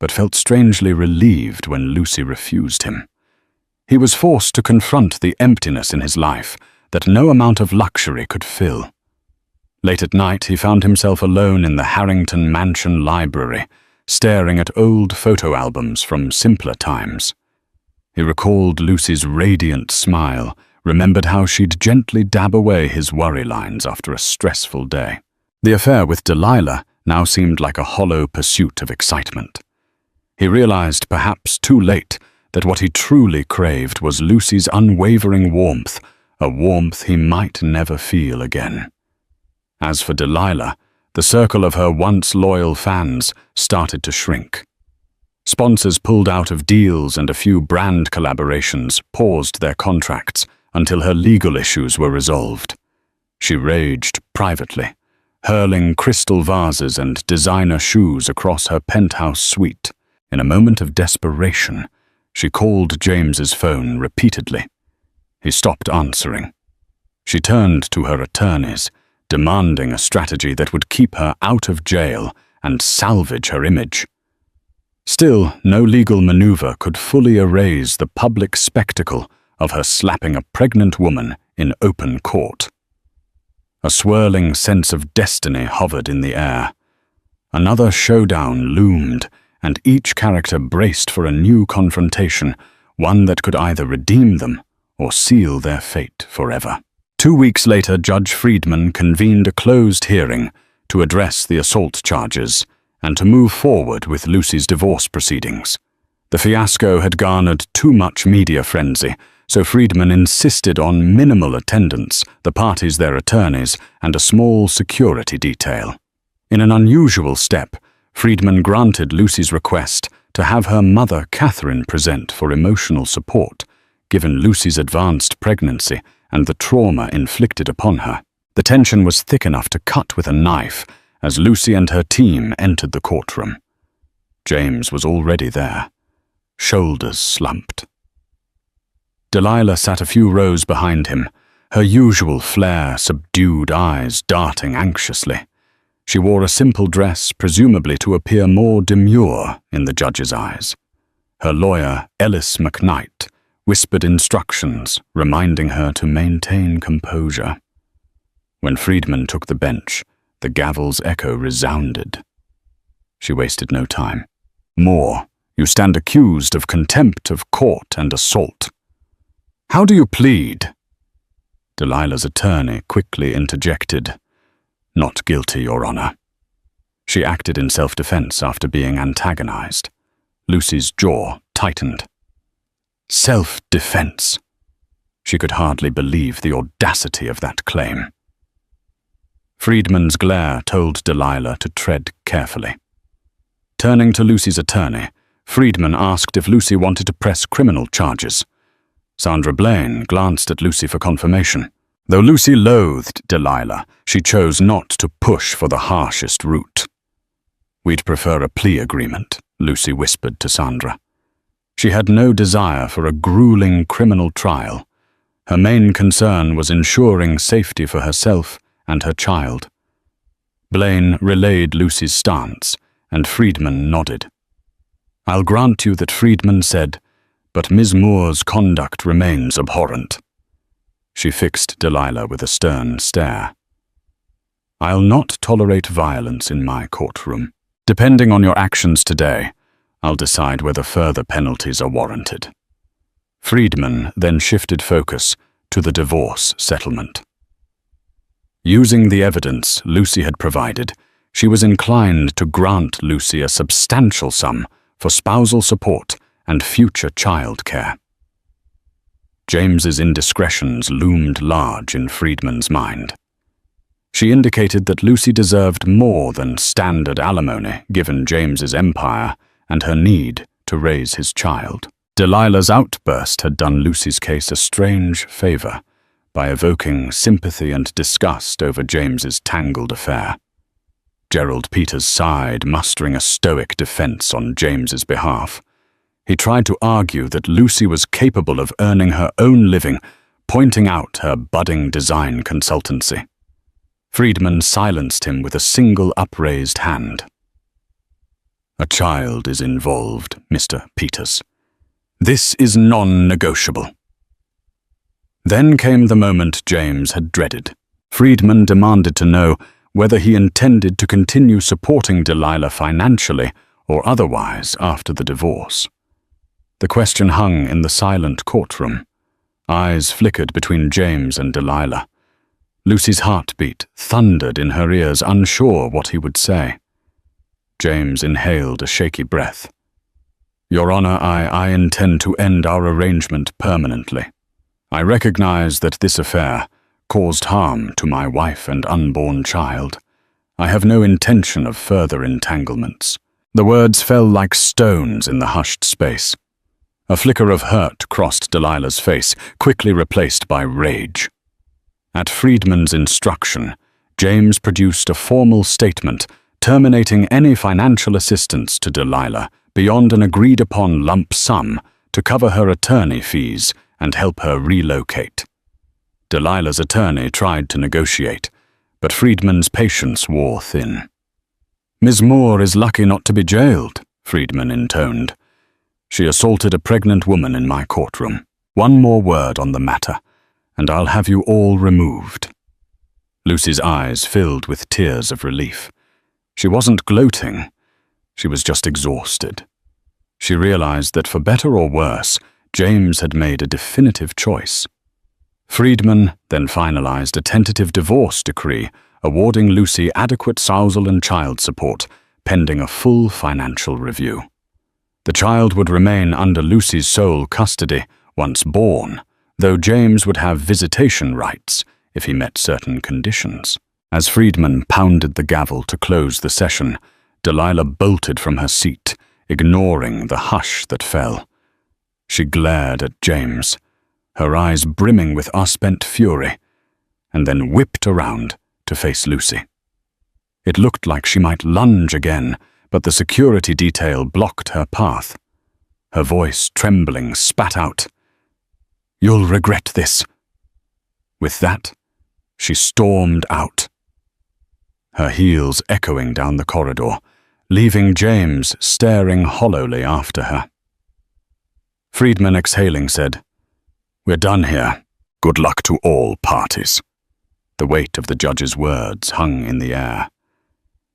Speaker 1: but felt strangely relieved when Lucy refused him. He was forced to confront the emptiness in his life that no amount of luxury could fill. Late at night, he found himself alone in the Harrington Mansion library, staring at old photo albums from simpler times. He recalled Lucy's radiant smile, remembered how she'd gently dab away his worry lines after a stressful day. The affair with Delilah now seemed like a hollow pursuit of excitement. He realized, perhaps too late, that what he truly craved was Lucy's unwavering warmth, a warmth he might never feel again. As for Delilah, the circle of her once loyal fans started to shrink. Sponsors pulled out of deals and a few brand collaborations paused their contracts until her legal issues were resolved. She raged privately, hurling crystal vases and designer shoes across her penthouse suite. In a moment of desperation, she called James's phone repeatedly. He stopped answering. She turned to her attorneys, demanding a strategy that would keep her out of jail and salvage her image. Still, no legal maneuver could fully erase the public spectacle of her slapping a pregnant woman in open court. A swirling sense of destiny hovered in the air. Another showdown loomed, and each character braced for a new confrontation, one that could either redeem them or seal their fate forever. 2 weeks later, Judge Friedman convened a closed hearing to address the assault charges and to move forward with Lucy's divorce proceedings. The fiasco had garnered too much media frenzy, so Friedman insisted on minimal attendance, the parties their attorneys, and a small security detail. In an unusual step, Friedman granted Lucy's request to have her mother Catherine present for emotional support, given Lucy's advanced pregnancy and the trauma inflicted upon her. The tension was thick enough to cut with a knife as Lucy and her team entered the courtroom. James was already there, shoulders slumped. Delilah sat a few rows behind him, her usual flare, subdued eyes darting anxiously. She wore a simple dress, presumably to appear more demure in the judge's eyes. Her lawyer, Ellis McKnight, whispered instructions, reminding her to maintain composure. When Friedman took the bench, the gavel's echo resounded. She wasted no time. "More, you stand accused of contempt of court and assault." "How do you plead?" Delilah's attorney quickly interjected. "Not guilty, Your Honor." She acted in self-defense after being antagonized. Lucy's jaw tightened. Self-defense. She could hardly believe the audacity of that claim. Friedman's glare told Delilah to tread carefully. Turning to Lucy's attorney, Friedman asked if Lucy wanted to press criminal charges. Sandra Blaine glanced at Lucy for confirmation. Though Lucy loathed Delilah, she chose not to push for the harshest route. "We'd prefer a plea agreement," Lucy whispered to Sandra. She had no desire for a grueling criminal trial. Her main concern was ensuring safety for herself and her child. Blaine relayed Lucy's stance, and Friedman nodded. "I'll grant you that Friedman said, but Ms. Moore's conduct remains abhorrent." She fixed Delilah with a stern stare. "I'll not tolerate violence in my courtroom. Depending on your actions today, I'll decide whether further penalties are warranted." Friedman then shifted focus to the divorce settlement. Using the evidence Lucy had provided, she was inclined to grant Lucy a substantial sum for spousal support and future child care. James's indiscretions loomed large in Friedman's mind. She indicated that Lucy deserved more than standard alimony given James's empire and her need to raise his child. Delilah's outburst had done Lucy's case a strange favor by evoking sympathy and disgust over James's tangled affair. Gerald Peters sighed, mustering a stoic defense on James's behalf. He tried to argue that Lucy was capable of earning her own living, pointing out her budding design consultancy. Friedman silenced him with a single upraised hand. "A child is involved, Mr. Peters. This is non-negotiable." Then came the moment James had dreaded. Friedman demanded to know whether he intended to continue supporting Delilah financially or otherwise after the divorce. The question hung in the silent courtroom. Eyes flickered between James and Delilah. Lucy's heartbeat thundered in her ears, unsure what he would say. James inhaled a shaky breath. "Your Honor, I intend to end our arrangement permanently. I recognize that this affair caused harm to my wife and unborn child. I have no intention of further entanglements." The words fell like stones in the hushed space. A flicker of hurt crossed Delilah's face, quickly replaced by rage. At Friedman's instruction, James produced a formal statement terminating any financial assistance to Delilah beyond an agreed-upon lump sum to cover her attorney fees and help her relocate. Delilah's attorney tried to negotiate, but Friedman's patience wore thin. "Ms. Moore is lucky not to be jailed," Friedman intoned. "She assaulted a pregnant woman in my courtroom. One more word on the matter, and I'll have you all removed." Lucy's eyes filled with tears of relief. She wasn't gloating. She was just exhausted. She realized that for better or worse, James had made a definitive choice. Friedman then finalized a tentative divorce decree awarding Lucy adequate spousal and child support, pending a full financial review. The child would remain under Lucy's sole custody once born, though James would have visitation rights if he met certain conditions. As Friedman pounded the gavel to close the session, Delilah bolted from her seat, ignoring the hush that fell. She glared at James, her eyes brimming with unspent fury, and then whipped around to face Lucy. It looked like she might lunge again, but the security detail blocked her path. Her voice, trembling, spat out, "You'll regret this." With that, she stormed out, her heels echoing down the corridor, leaving James staring hollowly after her. Friedman, exhaling, said, "We're done here. Good luck to all parties." The weight of the judge's words hung in the air.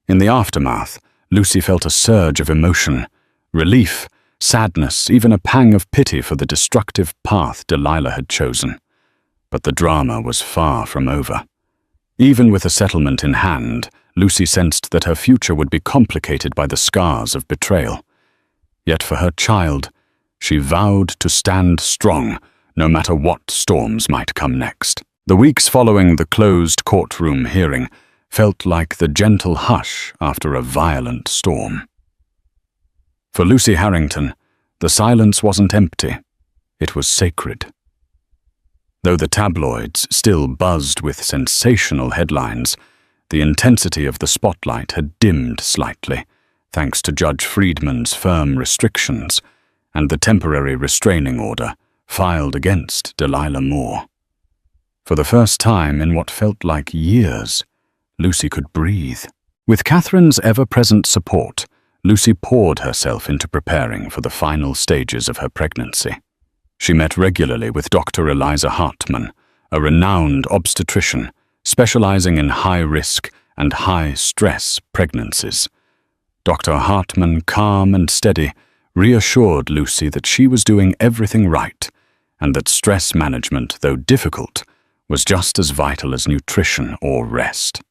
Speaker 1: In the aftermath, Lucy felt a surge of emotion, relief, sadness, even a pang of pity for the destructive path Delilah had chosen. But the drama was far from over. Even with a settlement in hand, Lucy sensed that her future would be complicated by the scars of betrayal. Yet for her child, she vowed to stand strong, no matter what storms might come next. The weeks following the closed courtroom hearing felt like the gentle hush after a violent storm. For Lucy Harrington, the silence wasn't empty, it was sacred. Though the tabloids still buzzed with sensational headlines, the intensity of the spotlight had dimmed slightly, thanks to Judge Friedman's firm restrictions and the temporary restraining order filed against Delilah Moore. For the first time in what felt like years, Lucy could breathe. With Catherine's ever-present support, Lucy poured herself into preparing for the final stages of her pregnancy. She met regularly with Dr. Eliza Hartman, a renowned obstetrician specializing in high-risk and high-stress pregnancies. Dr. Hartman, calm and steady, reassured Lucy that she was doing everything right and that stress management, though difficult, was just as vital as nutrition or rest.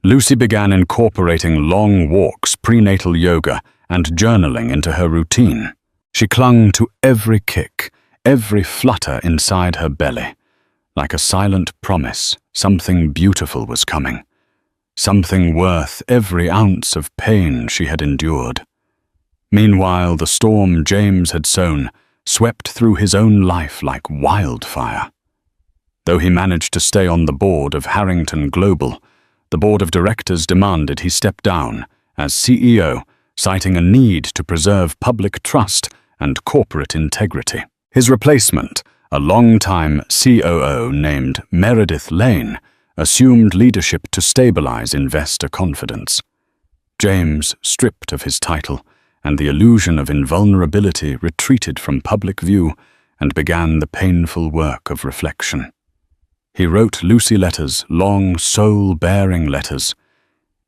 Speaker 1: Lucy began incorporating long walks, prenatal yoga, and journaling into her routine. She clung to every kick, every flutter inside her belly. Like a silent promise, something beautiful was coming. Something worth every ounce of pain she had endured. Meanwhile, the storm James had sown swept through his own life like wildfire. Though he managed to stay on the board of Harrington Global, the board of directors demanded he step down as CEO, citing a need to preserve public trust and corporate integrity. His replacement, a longtime COO named Meredith Lane, assumed leadership to stabilize investor confidence. James, stripped of his title and the illusion of invulnerability, retreated from public view and began the painful work of reflection. He wrote Lucy letters, long, soul-bearing letters.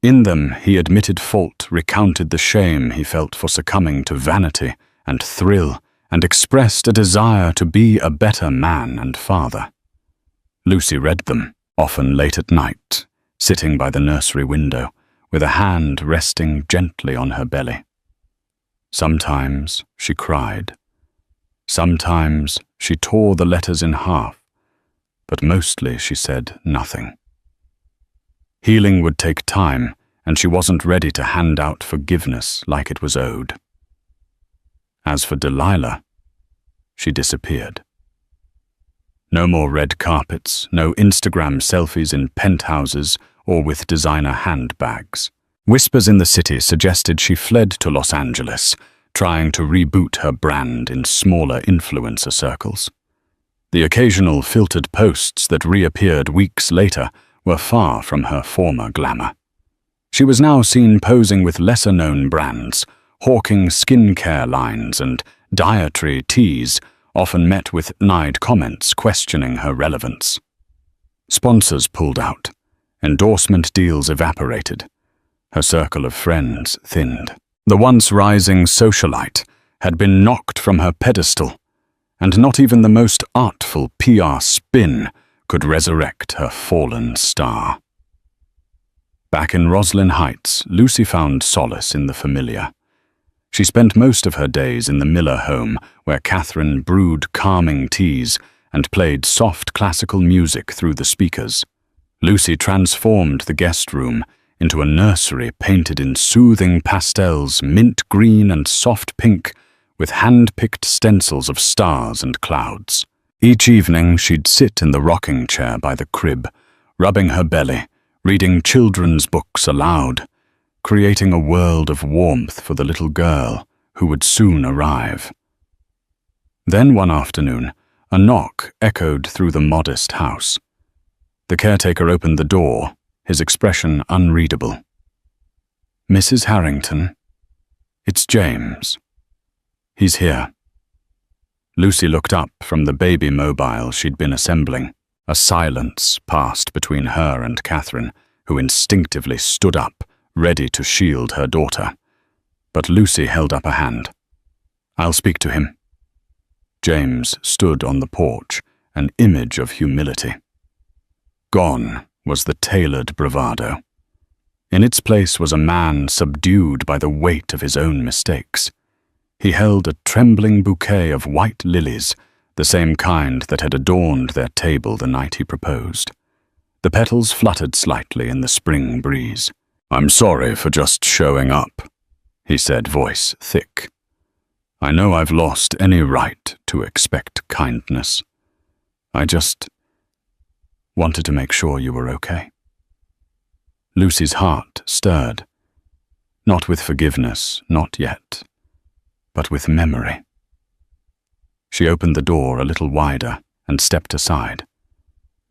Speaker 1: In them, he admitted fault, recounted the shame he felt for succumbing to vanity and thrill, and expressed a desire to be a better man and father. Lucy read them, often late at night, sitting by the nursery window, with a hand resting gently on her belly. Sometimes she cried. Sometimes she tore the letters in half, but mostly she said nothing. Healing would take time, and she wasn't ready to hand out forgiveness like it was owed. As for Delilah, she disappeared. No more red carpets, no Instagram selfies in penthouses or with designer handbags. Whispers in the city suggested she fled to Los Angeles, trying to reboot her brand in smaller influencer circles. The occasional filtered posts that reappeared weeks later were far from her former glamour. She was now seen posing with lesser-known brands, hawking skincare lines and dietary teas, often met with snide comments questioning her relevance. Sponsors pulled out. Endorsement deals evaporated. Her circle of friends thinned. The once rising socialite had been knocked from her pedestal, and not even the most artful PR spin could resurrect her fallen star. Back in Roslyn Heights, Lucy found solace in the familiar. She spent most of her days in the Miller home, where Catherine brewed calming teas and played soft classical music through the speakers. Lucy transformed the guest room into a nursery painted in soothing pastels, mint green and soft pink, with hand-picked stencils of stars and clouds. Each evening she'd sit in the rocking chair by the crib, rubbing her belly, reading children's books aloud, creating a world of warmth for the little girl who would soon arrive. Then one afternoon, A knock echoed through the modest house. The caretaker opened the door, his expression unreadable. "Mrs. Harrington, it's James. He's here." Lucy looked up from the baby mobile she'd been assembling. A silence passed between her and Catherine, who instinctively stood up, ready to shield her daughter. But Lucy held up a hand. "I'll speak to him." James stood on the porch, an image of humility. Gone was the tailored bravado. In its place was a man subdued by the weight of his own mistakes. He held a trembling bouquet of white lilies, the same kind that had adorned their table the night he proposed. The petals fluttered slightly in the spring breeze. "I'm sorry for just showing up," he said, voice thick. "I know I've lost any right to expect kindness. I just wanted to make sure you were okay." Lucy's heart stirred. Not with forgiveness, not yet, but with memory. She opened the door a little wider and stepped aside.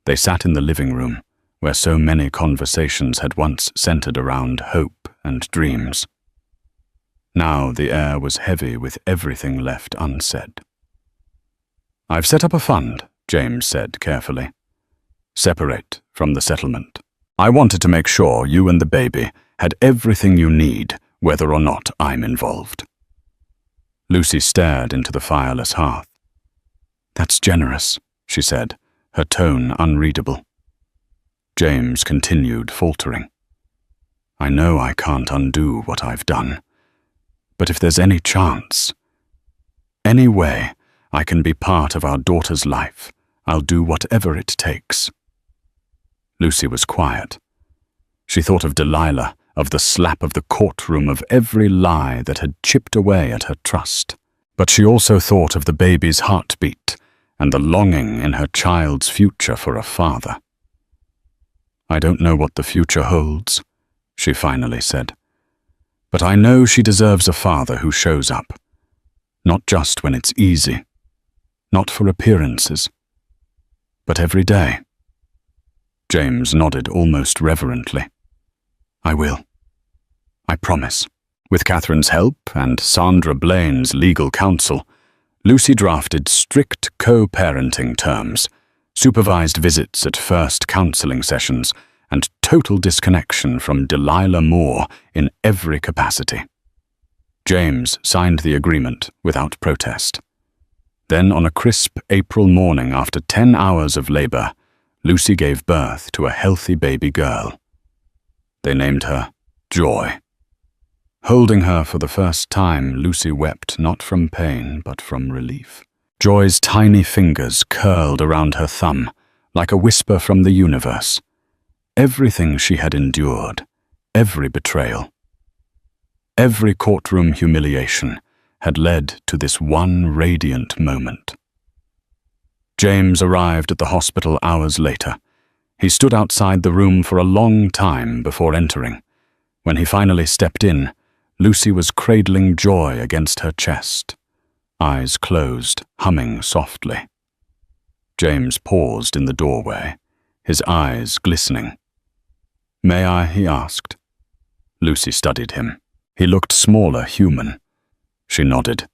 Speaker 1: They sat in the living room, where so many conversations had once centered around hope and dreams. Now the air was heavy with everything left unsaid. "I've set up a fund," James said carefully. "Separate from the settlement. I wanted to make sure you and the baby had everything you need, whether or not I'm involved." Lucy stared into the fireless hearth. "That's generous," she said, her tone unreadable. James continued, faltering. "I know I can't undo what I've done, but if there's any chance, any way I can be part of our daughter's life, I'll do whatever it takes." Lucy was quiet. She thought of Delilah, of the slap of the courtroom, of every lie that had chipped away at her trust. But she also thought of the baby's heartbeat and the longing in her child's future for a father. "I don't know what the future holds," she finally said. "But I know she deserves a father who shows up. Not just when it's easy, not for appearances, but every day." James nodded almost reverently. "I will. I promise." With Catherine's help and Sandra Blaine's legal counsel, Lucy drafted strict co-parenting terms, supervised visits at first counseling sessions, and total disconnection from Delilah Moore in every capacity. James signed the agreement without protest. Then, on a crisp April morning after 10 hours of labor, Lucy gave birth to a healthy baby girl. They named her Joy. Holding her for the first time, Lucy wept not from pain, but from relief. Joy's tiny fingers curled around her thumb, like a whisper from the universe. Everything she had endured, every betrayal, every courtroom humiliation, had led to this one radiant moment. James arrived at the hospital hours later. He stood outside the room for a long time before entering. When he finally stepped in, Lucy was cradling Joy against her chest, eyes closed, humming softly. James paused in the doorway, his eyes glistening. "May I?" he asked. Lucy studied him. He looked smaller, human. She nodded.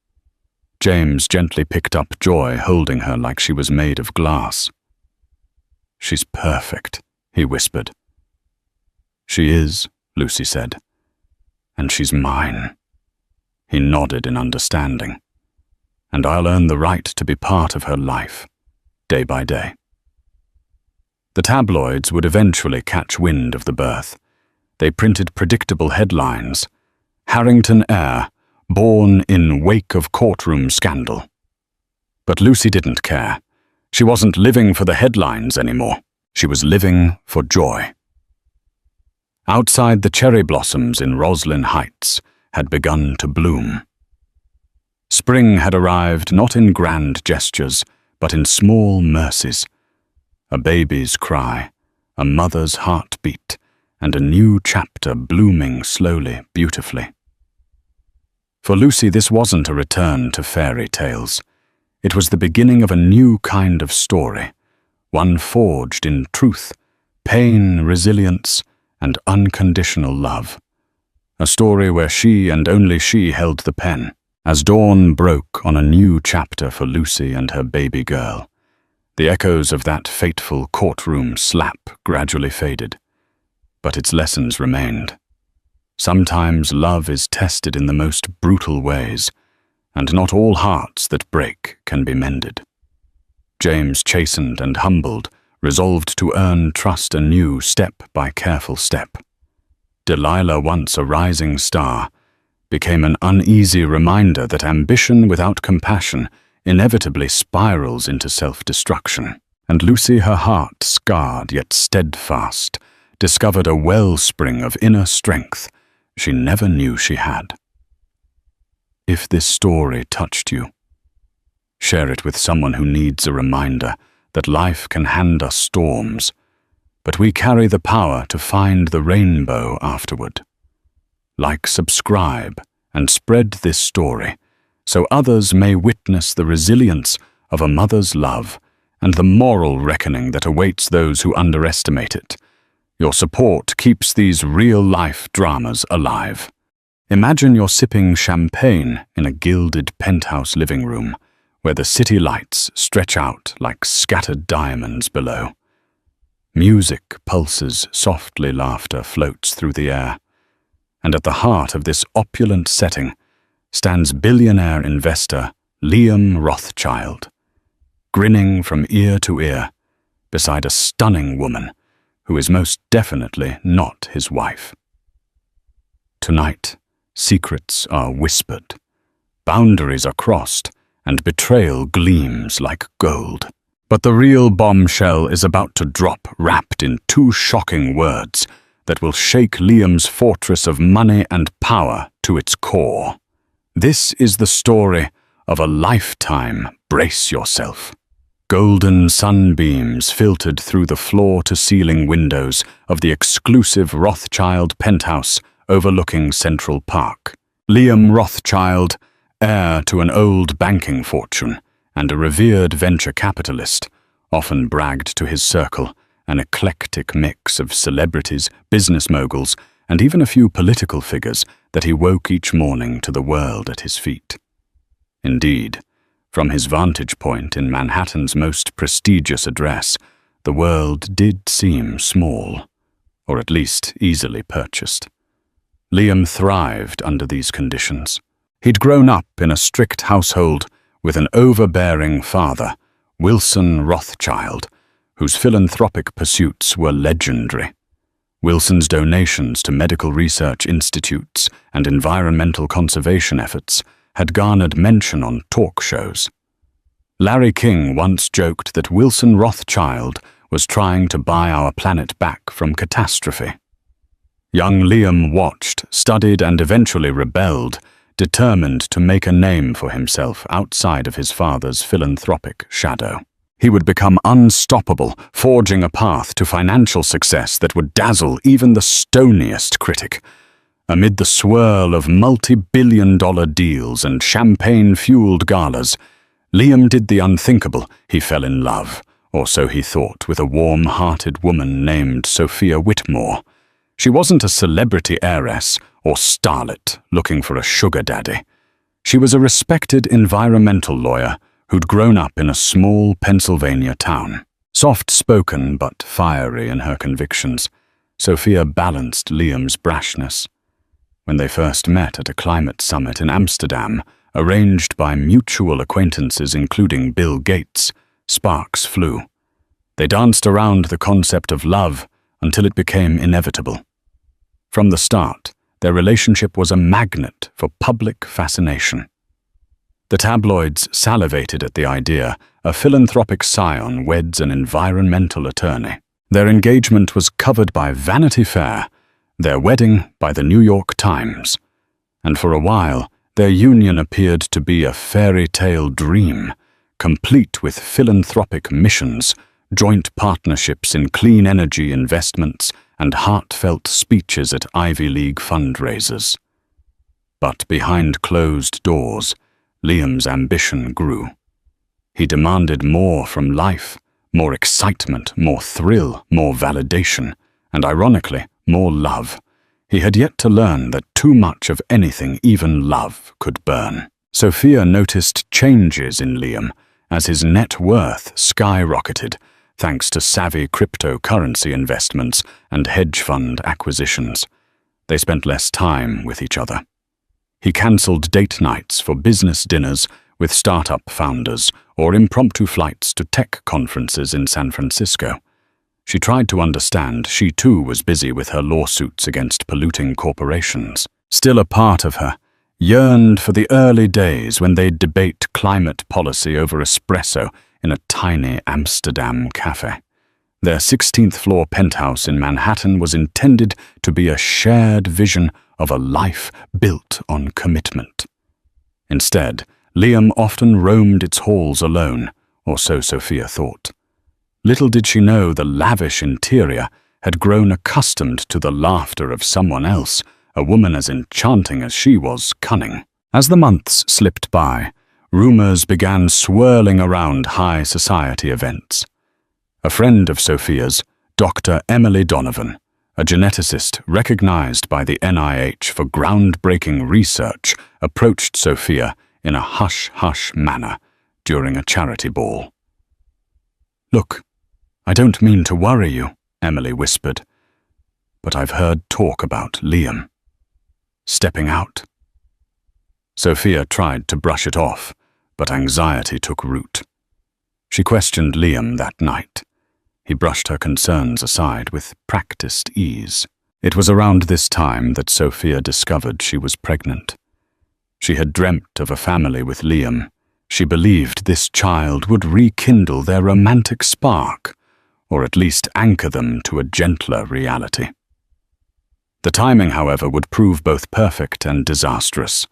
Speaker 1: James gently picked up Joy, holding her like she was made of glass. "She's perfect," he whispered. "She is," Lucy said. "And she's mine." He nodded in understanding. "And I'll earn the right to be part of her life, day by day." The tabloids would eventually catch wind of the birth. They printed predictable headlines: "Harrington heir, born in wake of courtroom scandal." But Lucy didn't care. She wasn't living for the headlines anymore. She was living for joy. Outside, the cherry blossoms in Roslyn Heights had begun to bloom. Spring had arrived not in grand gestures, but in small mercies. A baby's cry, a mother's heartbeat, and a new chapter blooming slowly, beautifully. For Lucy, this wasn't a return to fairy tales. It was the beginning of a new kind of story, one forged in truth, pain, resilience, and unconditional love. A story where she and only she held the pen, as dawn broke on a new chapter for Lucy and her baby girl. The echoes of that fateful courtroom slap gradually faded, but its lessons remained. Sometimes love is tested in the most brutal ways, and not all hearts that break can be mended. James, chastened and humbled, resolved to earn trust anew step by careful step. Delilah, once a rising star, became an uneasy reminder that ambition without compassion inevitably spirals into self-destruction. And Lucy, her heart scarred yet steadfast, discovered a wellspring of inner strength she never knew she had. If this story touched you, share it with someone who needs a reminder that life can hand us storms, but we carry the power to find the rainbow afterward. Like, subscribe, and spread this story so others may witness the resilience of a mother's love and the moral reckoning that awaits those who underestimate it. Your support keeps these real-life dramas alive. Imagine you're sipping champagne in a gilded penthouse living room where the city lights stretch out like scattered diamonds below. Music pulses softly, laughter floats through the air. And at the heart of this opulent setting stands billionaire investor Liam Rothschild, grinning from ear to ear beside a stunning woman who is most definitely not his wife. Tonight, secrets are whispered, boundaries are crossed, and betrayal gleams like gold. But the real bombshell is about to drop, wrapped in two shocking words that will shake Liam's fortress of money and power to its core. This is the story of a lifetime. Brace yourself. Golden sunbeams filtered through the floor-to-ceiling windows of the exclusive Rothschild penthouse overlooking Central Park. Liam Rothschild, heir to an old banking fortune and a revered venture capitalist, often bragged to his circle an eclectic mix of celebrities, business moguls, and even a few political figures that he woke each morning to the world at his feet. Indeed, from his vantage point in Manhattan's most prestigious address, the world did seem small, or at least easily purchased. Liam thrived under these conditions. He'd grown up in a strict household with an overbearing father, Wilson Rothschild, whose philanthropic pursuits were legendary. Wilson's donations to medical research institutes and environmental conservation efforts had garnered mention on talk shows. Larry King once joked that Wilson Rothschild was trying to buy our planet back from catastrophe. Young Liam watched, studied, and eventually rebelled, determined to make a name for himself outside of his father's philanthropic shadow. He would become unstoppable, forging a path to financial success that would dazzle even the stoniest critic. Amid the swirl of multi-billion-dollar deals and champagne-fueled galas, Liam did the unthinkable. He fell in love, or so he thought, with a warm-hearted woman named Sophia Whitmore. She wasn't a celebrity heiress or starlet looking for a sugar daddy. She was a respected environmental lawyer who'd grown up in a small Pennsylvania town. Soft-spoken but fiery in her convictions, Sophia balanced Liam's brashness. When they first met at a climate summit in Amsterdam, arranged by mutual acquaintances including Bill Gates, sparks flew. They danced around the concept of love until it became inevitable. From the start, their relationship was a magnet for public fascination. The tabloids salivated at the idea a philanthropic scion weds an environmental attorney. Their engagement was covered by Vanity Fair, their wedding by the New York Times, and for a while their union appeared to be a fairy tale dream, complete with philanthropic missions, joint partnerships in clean energy investments, and heartfelt speeches at Ivy League fundraisers. But behind closed doors, Liam's ambition grew. He demanded more from life, more excitement, more thrill, more validation, and ironically, more love. He had yet to learn that too much of anything, even love, could burn. Sophia noticed changes in Liam as his net worth skyrocketed thanks to savvy cryptocurrency investments and hedge fund acquisitions. They spent less time with each other. He cancelled date nights for business dinners with startup founders or impromptu flights to tech conferences in San Francisco. She tried to understand she too was busy with her lawsuits against polluting corporations. Still, a part of her yearned for the early days when they'd debate climate policy over espresso in a tiny Amsterdam cafe. Their 16th floor penthouse in Manhattan was intended to be a shared vision of a life built on commitment. Instead, Liam often roamed its halls alone, or so Sophia thought. Little did she know the lavish interior had grown accustomed to the laughter of someone else, a woman as enchanting as she was cunning. As the months slipped by, rumors began swirling around high society events. A friend of Sophia's, Dr. Emily Donovan, a geneticist recognized by the NIH for groundbreaking research, approached Sophia in a hush-hush manner during a charity ball. "Look, I don't mean to worry you," Emily whispered, "but I've heard talk about Liam stepping out." Sophia tried to brush it off, but anxiety took root. She questioned Liam that night. He brushed her concerns aside with practiced ease. It was around this time that Sophia discovered she was pregnant. She had dreamt of a family with Liam. She believed this child would rekindle their romantic spark, or at least anchor them to a gentler reality. The timing, however, would prove both perfect and disastrous,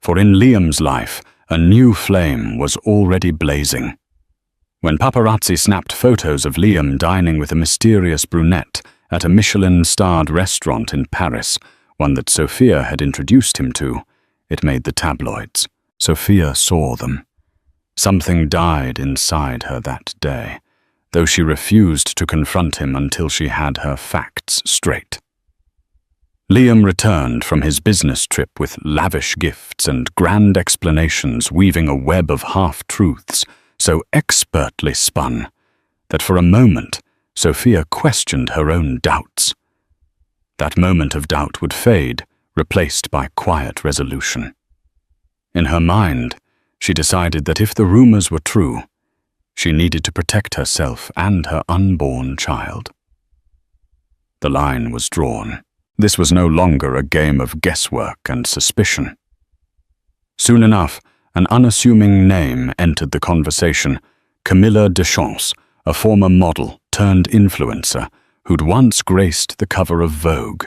Speaker 1: for in Liam's life, a new flame was already blazing. When paparazzi snapped photos of Liam dining with a mysterious brunette at a Michelin-starred restaurant in Paris, one that Sophia had introduced him to, it made the tabloids. Sophia saw them. Something died inside her that day, though she refused to confront him until she had her facts straight. Liam returned from his business trip with lavish gifts and grand explanations, weaving a web of half-truths so expertly spun that for a moment Sophia questioned her own doubts. That moment of doubt would fade, replaced by quiet resolution. In her mind, she decided that if the rumors were true, she needed to protect herself and her unborn child. The line was drawn. This was no longer a game of guesswork and suspicion. Soon enough, an unassuming name entered the conversation: Camilla Deschamps, a former model turned influencer who'd once graced the cover of Vogue.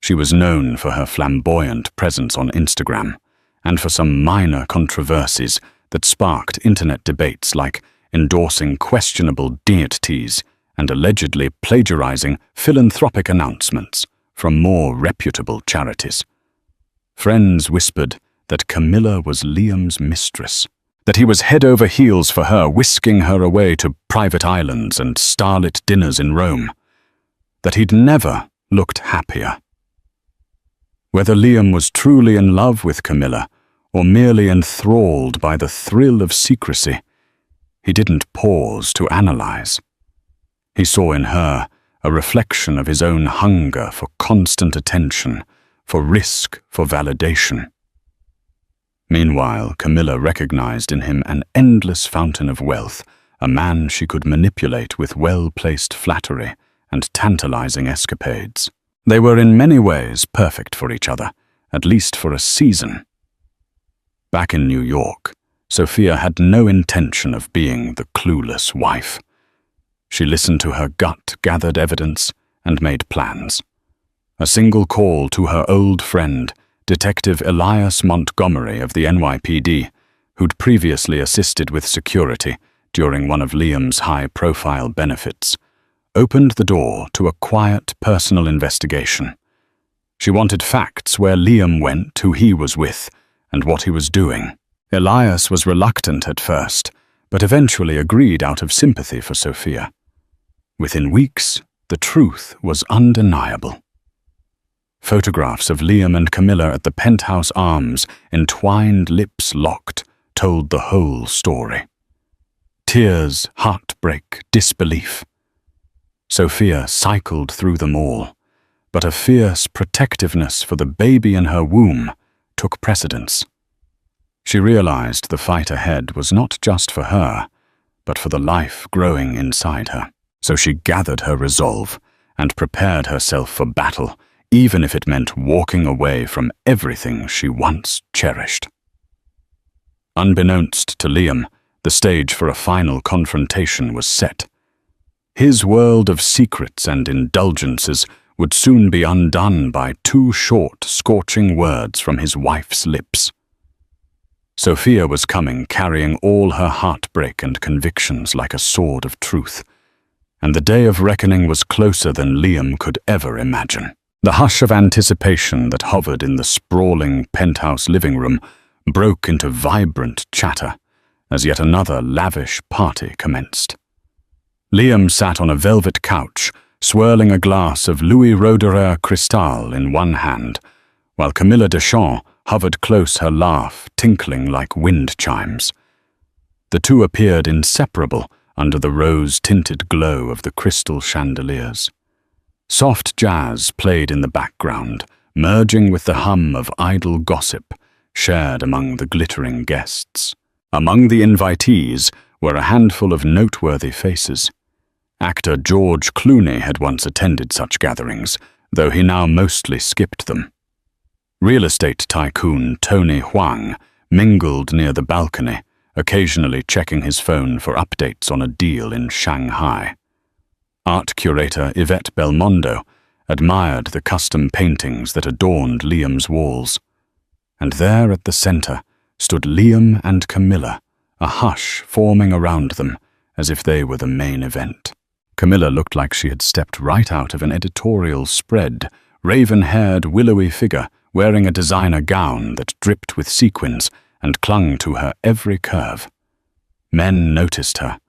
Speaker 1: She was known for her flamboyant presence on Instagram and for some minor controversies that sparked internet debates, like endorsing questionable deities and allegedly plagiarizing philanthropic announcements from more reputable charities. Friends whispered that Camilla was Liam's mistress, that he was head over heels for her, whisking her away to private islands and starlit dinners in Rome, that he'd never looked happier. Whether Liam was truly in love with Camilla or merely enthralled by the thrill of secrecy, he didn't pause to analyze. He saw in her a reflection of his own hunger for constant attention, for risk, for validation. Meanwhile, Camilla recognized in him an endless fountain of wealth, a man she could manipulate with well-placed flattery and tantalizing escapades. They were in many ways perfect for each other, at least for a season. Back in New York, Sophia had no intention of being the clueless wife. She listened to her gut, gathered evidence, and made plans. A single call to her old friend, Detective Elias Montgomery of the NYPD, who'd previously assisted with security during one of Liam's high-profile benefits, opened the door to a quiet personal investigation. She wanted facts where Liam went, who he was with, and what he was doing. Elias was reluctant at first, but eventually agreed out of sympathy for Sophia. Within weeks, the truth was undeniable. Photographs of Liam and Camilla at the Penthouse Arms, entwined lips locked, told the whole story. Tears, heartbreak, disbelief. Sophia cycled through them all, but a fierce protectiveness for the baby in her womb took precedence. She realized the fight ahead was not just for her, but for the life growing inside her. So she gathered her resolve and prepared herself for battle, even if it meant walking away from everything she once cherished. Unbeknownst to Liam, the stage for a final confrontation was set. His world of secrets and indulgences would soon be undone by 2 short, scorching words from his wife's lips. Sophia was coming, carrying all her heartbreak and convictions like a sword of truth, and the day of reckoning was closer than Liam could ever imagine. The hush of anticipation that hovered in the sprawling penthouse living room broke into vibrant chatter as yet another lavish party commenced. Liam sat on a velvet couch, swirling a glass of Louis Roederer Cristal in one hand, while Camilla Deschamps hovered close, her laugh tinkling like wind chimes. The two appeared inseparable under the rose-tinted glow of the crystal chandeliers. Soft jazz played in the background, merging with the hum of idle gossip shared among the glittering guests. Among the invitees were a handful of noteworthy faces. Actor George Clooney had once attended such gatherings, though he now mostly skipped them. Real estate tycoon Tony Huang mingled near the balcony, occasionally checking his phone for updates on a deal in Shanghai. Art curator Yvette Belmondo admired the custom paintings that adorned Liam's walls. And there at the center stood Liam and Camilla, a hush forming around them as if they were the main event. Camilla looked like she had stepped right out of an editorial spread, raven-haired, willowy figure wearing a designer gown that dripped with sequins and clung to her every curve. Men noticed her.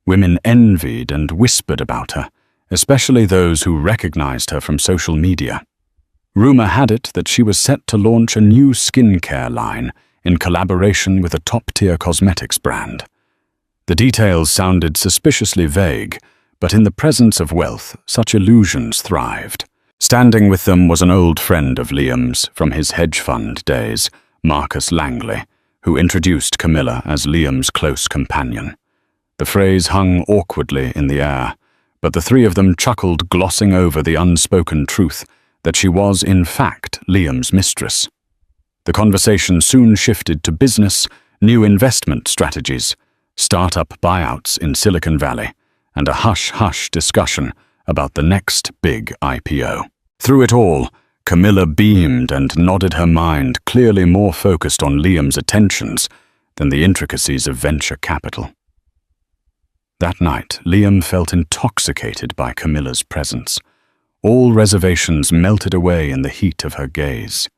Speaker 1: Women envied and whispered about her, especially those who recognized her from social media. Rumor had it that she was set to launch a new skincare line in collaboration with a top-tier cosmetics brand. The details sounded suspiciously vague, but in the presence of wealth, such illusions thrived. Standing with them was an old friend of Liam's from his hedge fund days, Marcus Langley, who introduced Camilla as Liam's close companion. The phrase hung awkwardly in the air, but the three of them chuckled, glossing over the unspoken truth that she was, in fact, Liam's mistress. The conversation soon shifted to business, new investment strategies, startup buyouts in Silicon Valley, and a hush-hush discussion about the next big IPO. Through it all, Camilla beamed and nodded her mind, clearly more focused on Liam's attentions than the intricacies of venture capital. That night, Liam felt intoxicated by Camilla's presence. All reservations melted away in the heat of her gaze.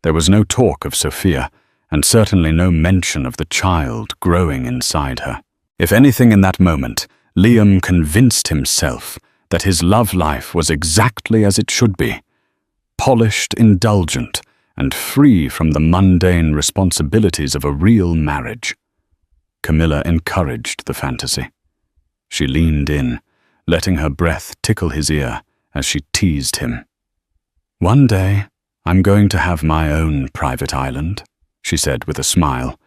Speaker 1: There was no talk of Sophia, and certainly no mention of the child growing inside her. If anything in that moment, Liam convinced himself that his love life was exactly as it should be, polished, indulgent, and free from the mundane responsibilities of a real marriage. Camilla encouraged the fantasy. She leaned in, letting her breath tickle his ear as she teased him. "One day, I'm going to have my own private island," she said with a smile,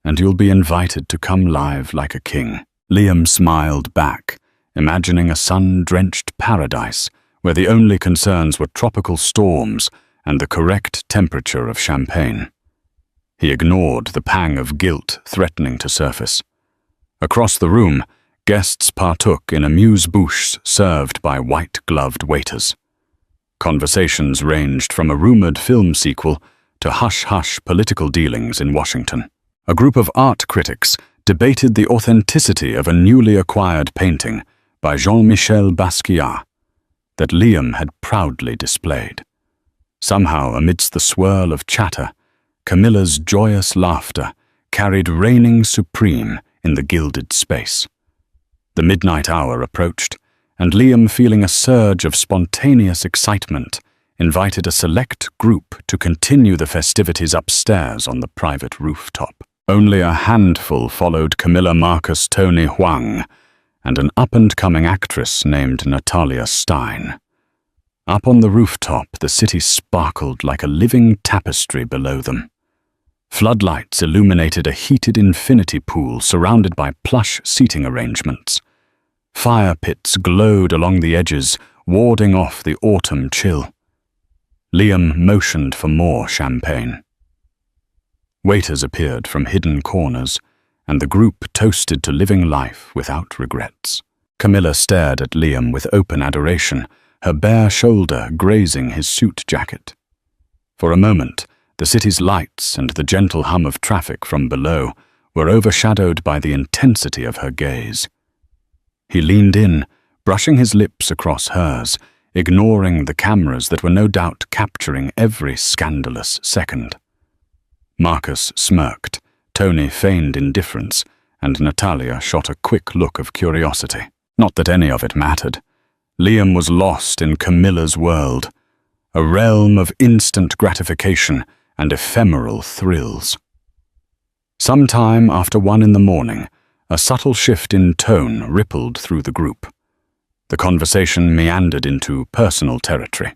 Speaker 1: "and you'll be invited to come live like a king." Liam smiled back, imagining a sun-drenched paradise where the only concerns were tropical storms and the correct temperature of champagne. He ignored the pang of guilt threatening to surface. Across the room, guests partook in amuse-bouche served by white-gloved waiters. Conversations ranged from a rumored film sequel to hush-hush political dealings in Washington. A group of art critics debated the authenticity of a newly acquired painting by Jean-Michel Basquiat that Liam had proudly displayed. Somehow, amidst the swirl of chatter, Camilla's joyous laughter carried reigning supreme in the gilded space. The midnight hour approached, and Liam, feeling a surge of spontaneous excitement, invited a select group to continue the festivities upstairs on the private rooftop. Only a handful followed Camilla Marcus Tony Huang and an up-and-coming actress named Natalia Stein. Up on the rooftop, the city sparkled like a living tapestry below them. Floodlights illuminated a heated infinity pool surrounded by plush seating arrangements. Fire pits glowed along the edges, warding off the autumn chill. Liam motioned for more champagne. Waiters appeared from hidden corners, and the group toasted to living life without regrets. Camilla stared at Liam with open adoration, her bare shoulder grazing his suit jacket. For a moment, the city's lights and the gentle hum of traffic from below were overshadowed by the intensity of her gaze. He leaned in, brushing his lips across hers, ignoring the cameras that were no doubt capturing every scandalous second. Marcus smirked, Tony feigned indifference, and Natalia shot a quick look of curiosity. Not that any of it mattered. Liam was lost in Camilla's world, a realm of instant gratification and ephemeral thrills. Sometime after 1 in the morning, a subtle shift in tone rippled through the group. The conversation meandered into personal territory.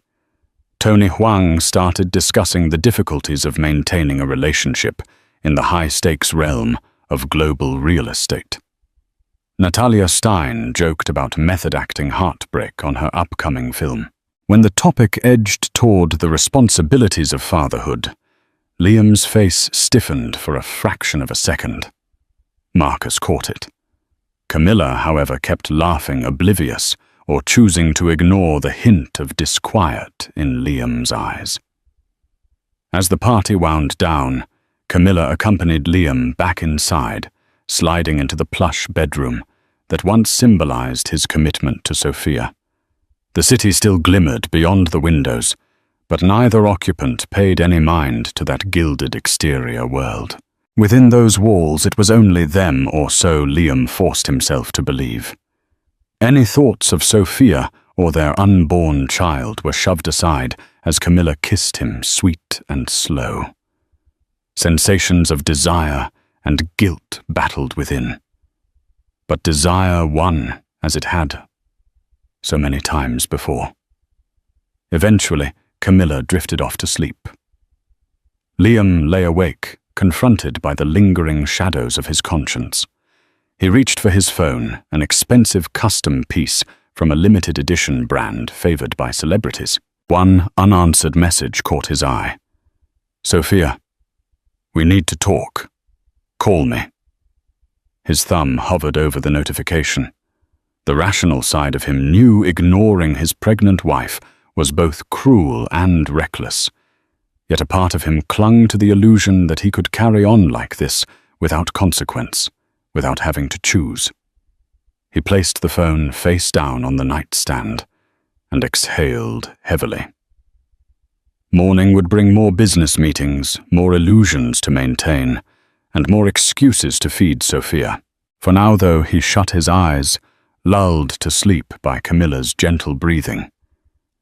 Speaker 1: Tony Huang started discussing the difficulties of maintaining a relationship in the high-stakes realm of global real estate. Natalia Stein joked about method-acting heartbreak on her upcoming film. When the topic edged toward the responsibilities of fatherhood, Liam's face stiffened for a fraction of a second. Marcus caught it. Camilla, however, kept laughing, oblivious, or choosing to ignore the hint of disquiet in Liam's eyes. As the party wound down, Camilla accompanied Liam back inside, sliding into the plush bedroom that once symbolized his commitment to Sophia. The city still glimmered beyond the windows, but neither occupant paid any mind to that gilded exterior world. Within those walls, it was only them, or so Liam forced himself to believe. Any thoughts of Sophia or their unborn child were shoved aside as Camilla kissed him sweet and slow. Sensations of desire and guilt battled within. But desire won, as it had so many times before. Eventually, Camilla drifted off to sleep. Liam lay awake, confronted by the lingering shadows of his conscience. He reached for his phone, an expensive custom piece from a limited edition brand favored by celebrities. One unanswered message caught his eye. "Sophia, we need to talk. Call me." His thumb hovered over the notification. The rational side of him knew ignoring his pregnant wife was both cruel and reckless. Yet a part of him clung to the illusion that he could carry on like this without consequence, without having to choose. He placed the phone face down on the nightstand and exhaled heavily. Morning would bring more business meetings, more illusions to maintain, and more excuses to feed Sophia. For now, though, he shut his eyes, lulled to sleep by Camilla's gentle breathing.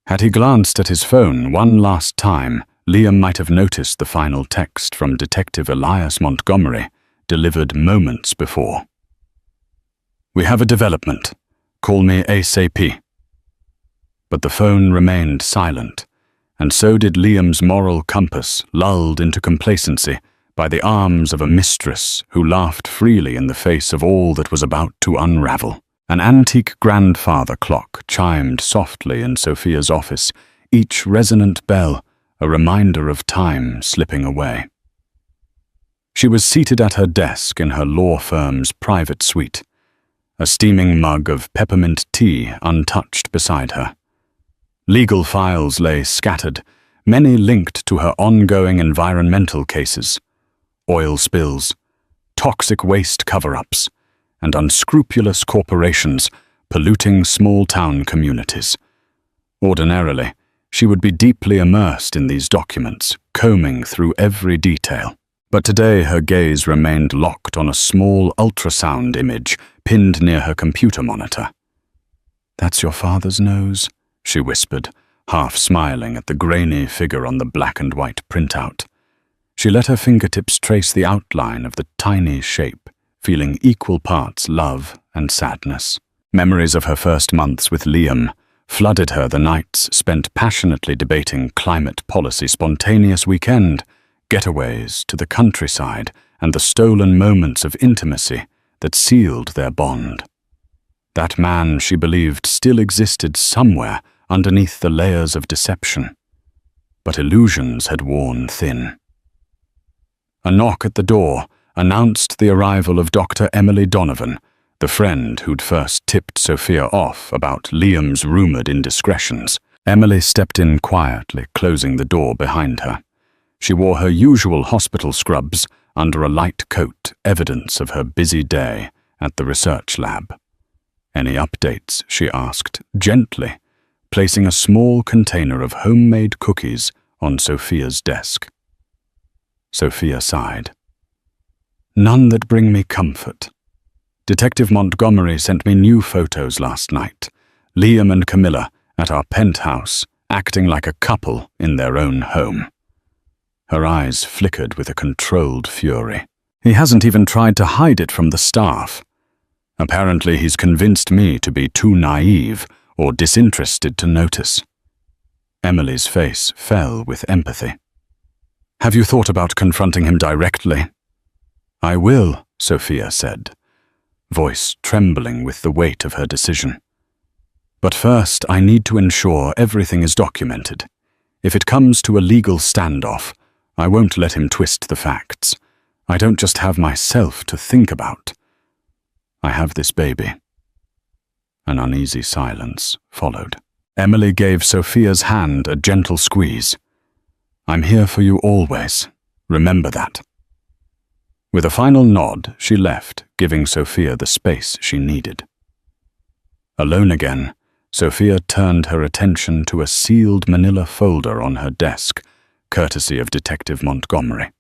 Speaker 1: Had he glanced at his phone one last time, Liam might have noticed the final text from Detective Elias Montgomery, delivered moments before. "We have a development. Call me ASAP." But the phone remained silent, and so did Liam's moral compass, lulled into complacency by the arms of a mistress who laughed freely in the face of all that was about to unravel. An antique grandfather clock chimed softly in Sophia's office, each resonant bell a reminder of time slipping away. She was seated at her desk in her law firm's private suite, a steaming mug of peppermint tea untouched beside her. Legal files lay scattered, many linked to her ongoing environmental cases, oil spills, toxic waste cover-ups, and unscrupulous corporations polluting small-town communities. Ordinarily, she would be deeply immersed in these documents, combing through every detail. But today her gaze remained locked on a small ultrasound image pinned near her computer monitor. "That's your father's nose," she whispered, half smiling at the grainy figure on the black and white printout. She let her fingertips trace the outline of the tiny shape, feeling equal parts love and sadness. Memories of her first months with Liam flooded her, the nights spent passionately debating climate policy, spontaneous weekend getaways to the countryside, and the stolen moments of intimacy that sealed their bond. That man, she believed, still existed somewhere underneath the layers of deception. But illusions had worn thin. A knock at the door announced the arrival of Dr. Emily Donovan, the friend who'd first tipped Sophia off about Liam's rumored indiscretions. Emily stepped in quietly, closing the door behind her. She wore her usual hospital scrubs under a light coat, evidence of her busy day at the research lab. "Any updates?" she asked, gently, placing a small container of homemade cookies on Sophia's desk. Sophia sighed. "None that bring me comfort. Detective Montgomery sent me new photos last night. Liam and Camilla at our penthouse, acting like a couple in their own home." Her eyes flickered with a controlled fury. "He hasn't even tried to hide it from the staff. Apparently he's convinced me to be too naive or disinterested to notice." Emily's face fell with empathy. "Have you thought about confronting him directly?" "I will," Sophia said, voice trembling with the weight of her decision. "But first, I need to ensure everything is documented. If it comes to a legal standoff, I won't let him twist the facts. I don't just have myself to think about. I have this baby." An uneasy silence followed. Emily gave Sophia's hand a gentle squeeze. "I'm here for you always. Remember that." With a final nod, she left, giving Sophia the space she needed. Alone again, Sophia turned her attention to a sealed manila folder on her desk, courtesy of Detective Montgomery.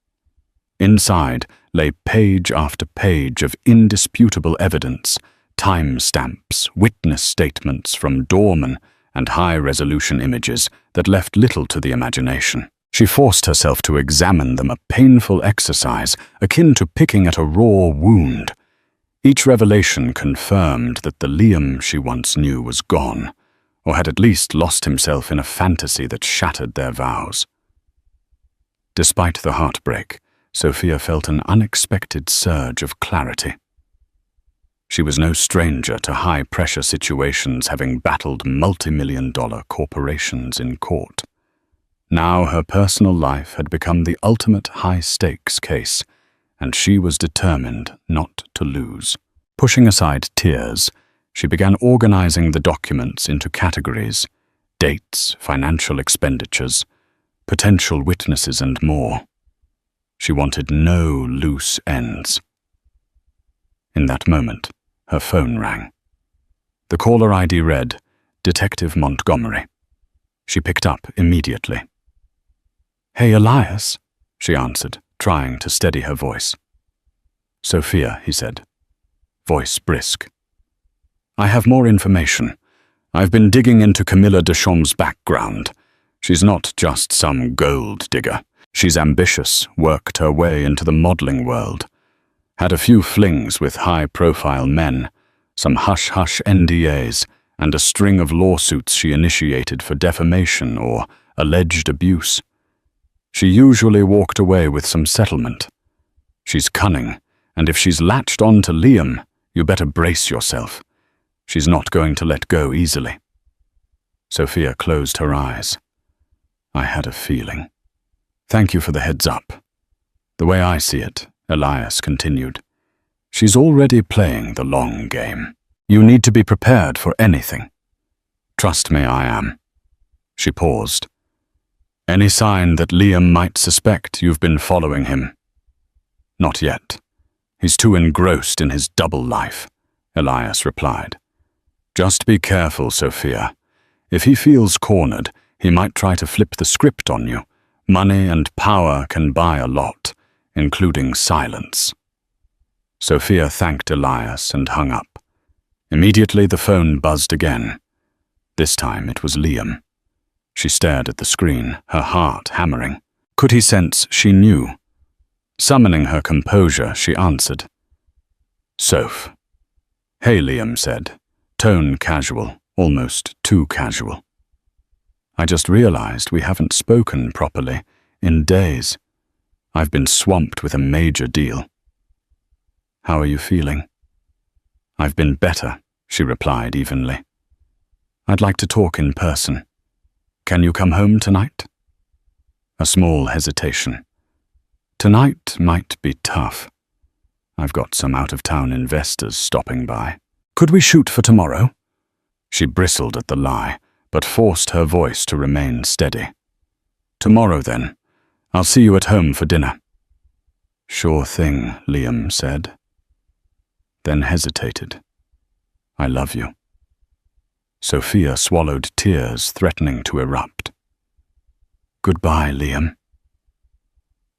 Speaker 1: Inside lay page after page of indisputable evidence, time-stamps, witness statements from doormen, and high-resolution images that left little to the imagination. She forced herself to examine them, a painful exercise akin to picking at a raw wound. Each revelation confirmed that the Liam she once knew was gone, or had at least lost himself in a fantasy that shattered their vows. Despite the heartbreak, Sophia felt an unexpected surge of clarity. She was no stranger to high-pressure situations, having battled multi-million-dollar corporations in court. Now her personal life had become the ultimate high-stakes case, and she was determined not to lose. Pushing aside tears, she began organizing the documents into categories: dates, financial expenditures, potential witnesses, and more. She wanted no loose ends. In that moment, her phone rang. The caller ID read, Detective Montgomery. She picked up immediately. "Hey, Elias," she answered, trying to steady her voice. "Sophia," he said, voice brisk. "I have more information. I've been digging into Camilla Deschamps' background. She's not just some gold digger. She's ambitious, worked her way into the modeling world. Had a few flings with high-profile men, some hush-hush NDAs, and a string of lawsuits she initiated for defamation or alleged abuse. She usually walked away with some settlement. She's cunning, and if she's latched on to Liam, you better brace yourself. She's not going to let go easily." Sophia closed her eyes. "I had a feeling. Thank you for the heads up. The way I see it," Elias continued, "she's already playing the long game. You need to be prepared for anything. Trust me, I am." She paused. "Any sign that Liam might suspect you've been following him?" "Not yet. He's too engrossed in his double life," Elias replied. "Just be careful, Sophia. If he feels cornered, he might try to flip the script on you. Money and power can buy a lot. including silence. Sophia thanked Elias and hung up. Immediately the phone buzzed again. This time it was Liam. She stared at the screen, her heart hammering. Could he sense she knew? Summoning her composure, she answered. "Soph." "Hey," Liam said, tone casual, almost too casual. "I just realized we haven't spoken properly in days. I've been swamped with a major deal." "How are you feeling?" "I've been better," she replied evenly. "I'd like to talk in person. Can you come home tonight?" A small hesitation. "Tonight might be tough. I've got some out-of-town investors stopping by. Could we shoot for tomorrow?" She bristled at the lie, but forced her voice to remain steady. "Tomorrow, then. I'll see you at home for dinner." "Sure thing," Liam said. Then hesitated. "I love you." Sophia swallowed tears threatening to erupt. "Goodbye, Liam."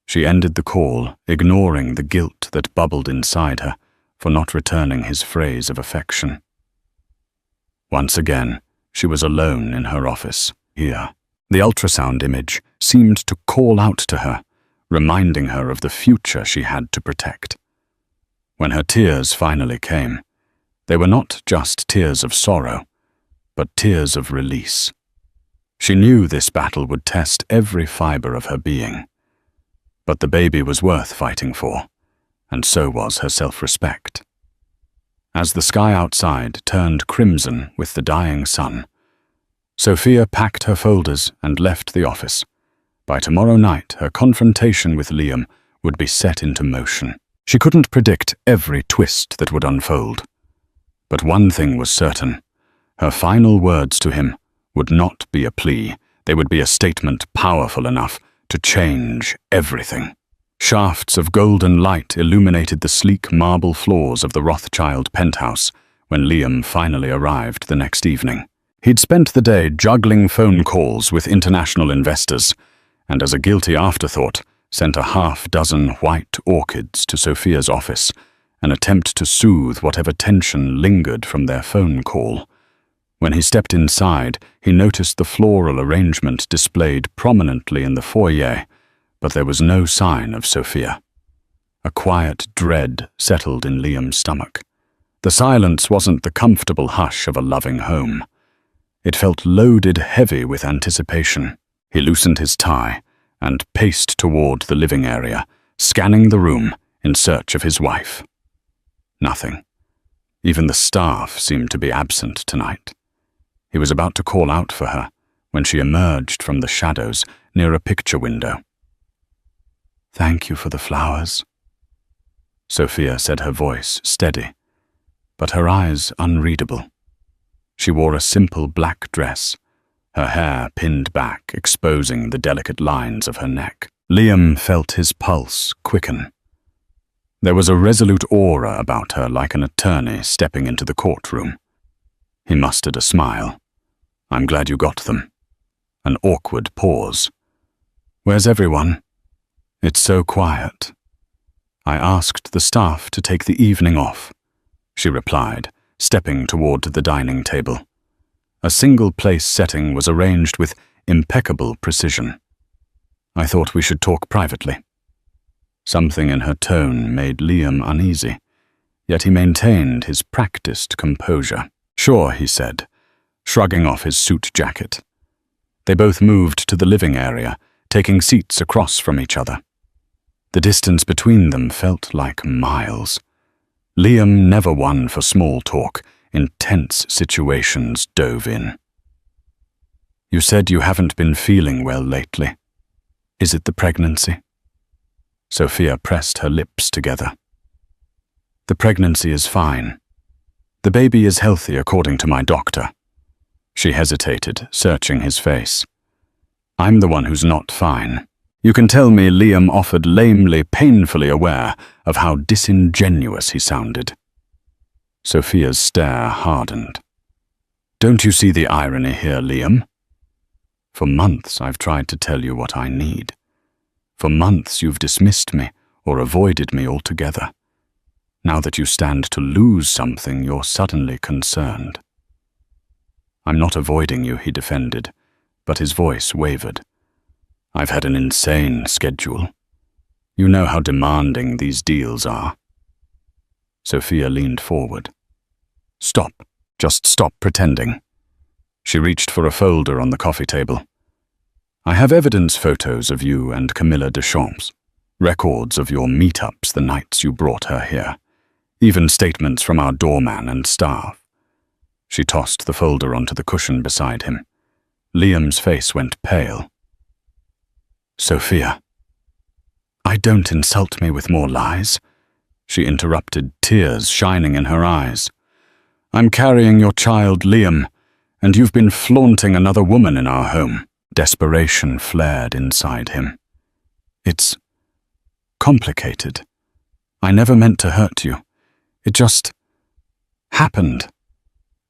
Speaker 1: She ended the call, ignoring the guilt that bubbled inside her for not returning his phrase of affection. Once again, she was alone in her office. Here, the ultrasound image seemed to call out to her, reminding her of the future she had to protect. When her tears finally came, they were not just tears of sorrow, but tears of release. She knew this battle would test every fiber of her being. But the baby was worth fighting for, and so was her self-respect. As the sky outside turned crimson with the dying sun, Sophia packed her folders and left the office. By tomorrow night, her confrontation with Liam would be set into motion. She couldn't predict every twist that would unfold. But one thing was certain. Her final words to him would not be a plea. They would be a statement powerful enough to change everything. Shafts of golden light illuminated the sleek marble floors of the Rothschild penthouse when Liam finally arrived the next evening. He'd spent the day juggling phone calls with international investors, and as a guilty afterthought, sent a half-dozen white orchids to Sophia's office, an attempt to soothe whatever tension lingered from their phone call. When he stepped inside, he noticed the floral arrangement displayed prominently in the foyer, but there was no sign of Sophia. A quiet dread settled in Liam's stomach. The silence wasn't the comfortable hush of a loving home. It felt loaded heavy with anticipation. He loosened his tie and paced toward the living area, scanning the room in search of his wife. Nothing. Even the staff seemed to be absent tonight. He was about to call out for her when she emerged from the shadows near a picture window. "Thank you for the flowers," Sophia said, her voice steady, but her eyes unreadable. She wore a simple black dress, her hair pinned back, exposing the delicate lines of her neck. Liam felt his pulse quicken. There was a resolute aura about her, like an attorney stepping into the courtroom. He mustered a smile. "I'm glad you got them." An awkward pause. "Where's everyone?" "It's so quiet." "I asked the staff to take the evening off," she replied, stepping toward the dining table. A single-place setting was arranged with impeccable precision. "I thought we should talk privately." Something in her tone made Liam uneasy, yet he maintained his practiced composure. "Sure," he said, shrugging off his suit jacket. They both moved to the living area, taking seats across from each other. The distance between them felt like miles. Liam, never one for small talk, in tense situations dove in. "You said you haven't been feeling well lately. Is it the pregnancy?" Sophia pressed her lips together. "The pregnancy is fine. The baby is healthy according to my doctor." She hesitated, searching his face. "I'm the one who's not fine. You can tell me," Liam offered, lamely, painfully aware of how disingenuous he sounded. Sophia's stare hardened. "Don't you see the irony here, Liam? For months I've tried to tell you what I need. For months you've dismissed me, or avoided me altogether. Now that you stand to lose something, you're suddenly concerned. I'm not avoiding you, he defended, but his voice wavered. I've had an insane schedule. You know how demanding these deals are. Sophia leaned forward. Stop. Just stop pretending. She reached for a folder on the coffee table. I have evidence photos of you and Camilla Deschamps, records of your meetups the nights you brought her here, even statements from our doorman and staff. She tossed the folder onto the cushion beside him. Liam's face went pale. Sophia. I don't insult me with more lies, she interrupted, tears shining in her eyes. I'm carrying your child, Liam, and you've been flaunting another woman in our home. Desperation flared inside him. It's complicated. I never meant to hurt you. It just happened.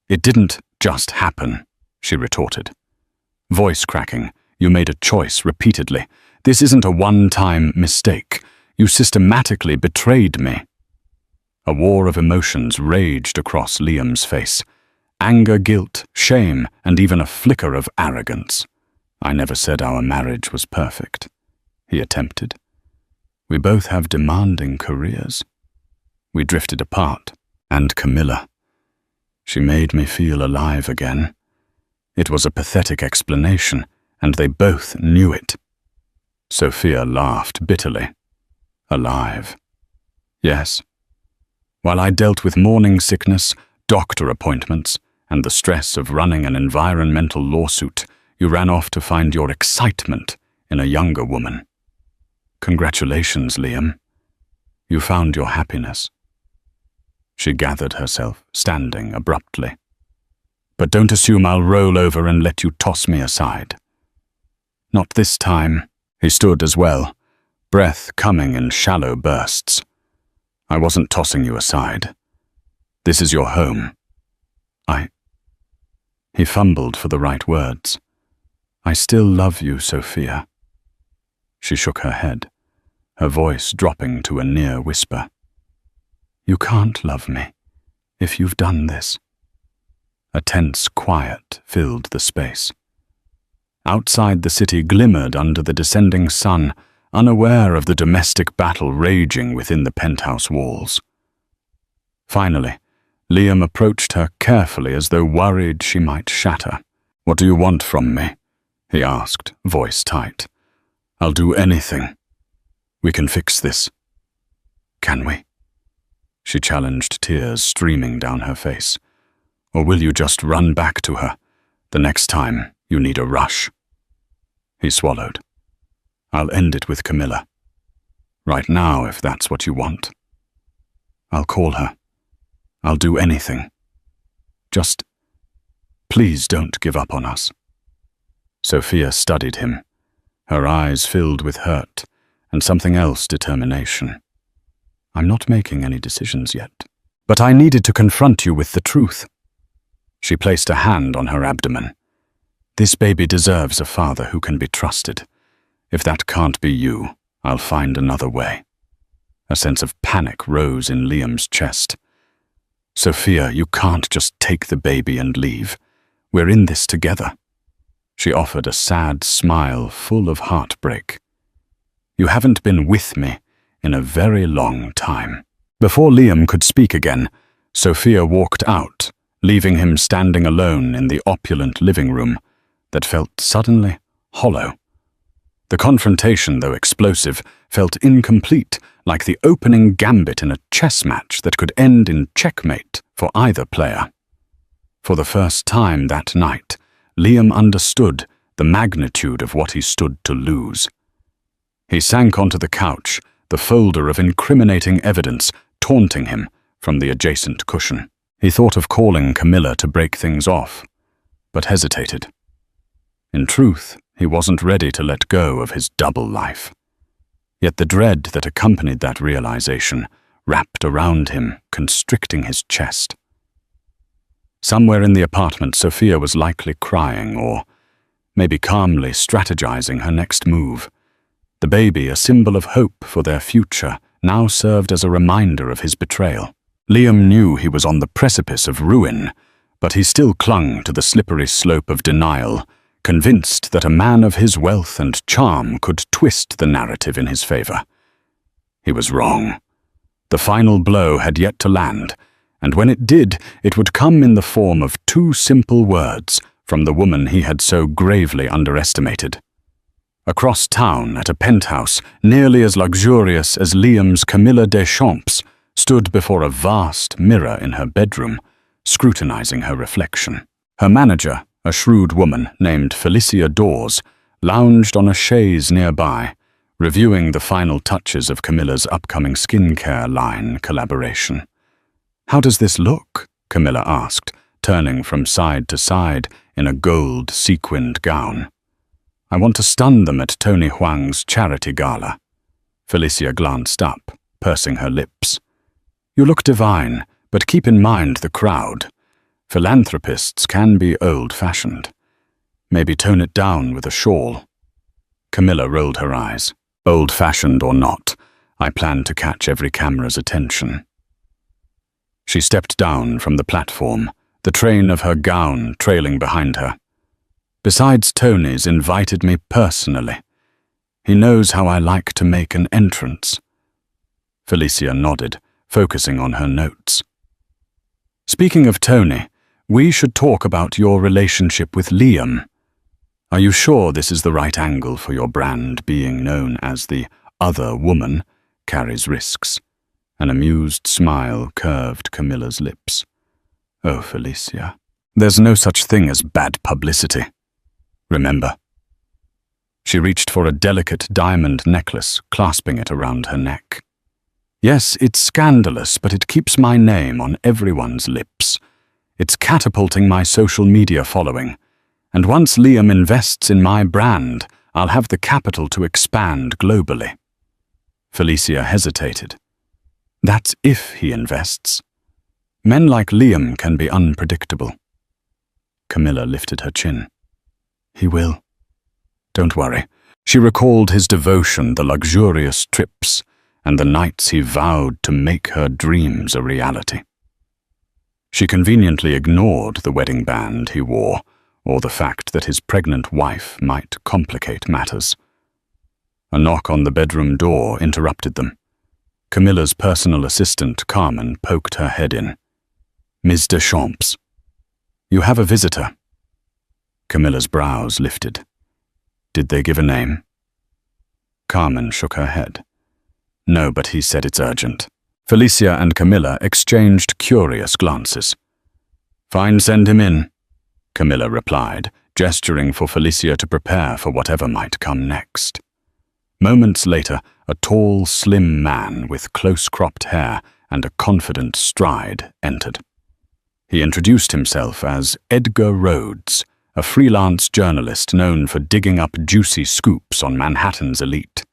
Speaker 1: It didn't just happen, she retorted. Voice cracking, you made a choice repeatedly. This isn't a one-time mistake. You systematically betrayed me. A war of emotions raged across Liam's face. Anger, guilt, shame, and even a flicker of arrogance. I never said our marriage was perfect, he attempted. We both have demanding careers. We drifted apart, and Camilla. She made me feel alive again. It was a pathetic explanation, and they both knew it. Sophia laughed bitterly. Alive. Yes. While I dealt with morning sickness, doctor appointments, and the stress of running an environmental lawsuit, you ran off to find your excitement in a younger woman. Congratulations, Liam. You found your happiness. She gathered herself, standing abruptly. But don't assume I'll roll over and let you toss me aside. Not this time. He stood as well, breath coming in shallow bursts. I wasn't tossing you aside. This is your home. He fumbled for the right words. I still love you, Sophia. She shook her head, her voice dropping to a near whisper. You can't love me if you've done this. A tense quiet filled the space. Outside the city glimmered under the descending sun, unaware of the domestic battle raging within the penthouse walls. Finally, Liam approached her carefully as though worried she might shatter. What do you want from me? He asked, voice tight. I'll do anything. We can fix this. Can we? She challenged, tears streaming down her face. Or will you just run back to her? The next time you need a rush. He swallowed. I'll end it with Camilla. Right now, if that's what you want. I'll call her. I'll do anything. Just, please don't give up on us. Sophia studied him, her eyes filled with hurt and something else, determination. I'm not making any decisions yet, but I needed to confront you with the truth. She placed a hand on her abdomen. This baby deserves a father who can be trusted. If that can't be you, I'll find another way. A sense of panic rose in Liam's chest. Sophia, you can't just take the baby and leave. We're in this together. She offered a sad smile full of heartbreak. You haven't been with me in a very long time. Before Liam could speak again, Sophia walked out, leaving him standing alone in the opulent living room that felt suddenly hollow. The confrontation, though explosive, felt incomplete, like the opening gambit in a chess match that could end in checkmate for either player. For the first time that night, Liam understood the magnitude of what he stood to lose. He sank onto the couch, the folder of incriminating evidence taunting him from the adjacent cushion. He thought of calling Camilla to break things off, but hesitated. In truth, he wasn't ready to let go of his double life. Yet the dread that accompanied that realization wrapped around him, constricting his chest. Somewhere in the apartment, Sophia was likely crying or maybe calmly strategizing her next move. The baby, a symbol of hope for their future, now served as a reminder of his betrayal. Liam knew he was on the precipice of ruin, but he still clung to the slippery slope of denial, convinced that a man of his wealth and charm could twist the narrative in his favor. He was wrong. The final blow had yet to land, and when it did, it would come in the form of two simple words from the woman he had so gravely underestimated. Across town, at a penthouse nearly as luxurious as Liam's Camilla Deschamps, stood before a vast mirror in her bedroom, scrutinizing her reflection. Her manager, a shrewd woman named Felicia Dawes, lounged on a chaise nearby, reviewing the final touches of Camilla's upcoming skincare line collaboration. "How does this look?" Camilla asked, turning from side to side in a gold sequined gown. "I want to stun them at Tony Huang's charity gala." Felicia glanced up, pursing her lips. "You look divine, but keep in mind the crowd. Philanthropists can be old-fashioned. Maybe tone it down with a shawl." Camilla rolled her eyes. "Old-fashioned or not, I plan to catch every camera's attention." She stepped down from the platform, the train of her gown trailing behind her. "Besides, Tony's invited me personally. He knows how I like to make an entrance." Felicia nodded, focusing on her notes. "Speaking of Tony, we should talk about your relationship with Liam. Are you sure this is the right angle for your brand? Being known as the other woman carries risks." An amused smile curved Camilla's lips. "Oh, Felicia, there's no such thing as bad publicity. Remember?" She reached for a delicate diamond necklace, clasping it around her neck. "Yes, it's scandalous, but it keeps my name on everyone's lips. It's catapulting my social media following. And once Liam invests in my brand, I'll have the capital to expand globally." Felicia hesitated. "That's if he invests. Men like Liam can be unpredictable." Camilla lifted her chin. "He will. Don't worry." She recalled his devotion, the luxurious trips, and the nights he vowed to make her dreams a reality. She conveniently ignored the wedding band he wore, or the fact that his pregnant wife might complicate matters. A knock on the bedroom door interrupted them. Camilla's personal assistant, Carmen, poked her head in. "Ms. Deschamps, you have a visitor." Camilla's brows lifted. "Did they give a name?" Carmen shook her head. "No, but he said it's urgent." Felicia and Camilla exchanged curious glances. "Fine, send him in," Camilla replied, gesturing for Felicia to prepare for whatever might come next. Moments later, a tall, slim man with close-cropped hair and a confident stride entered. He introduced himself as Edgar Rhodes, a freelance journalist known for digging up juicy scoops on Manhattan's elite.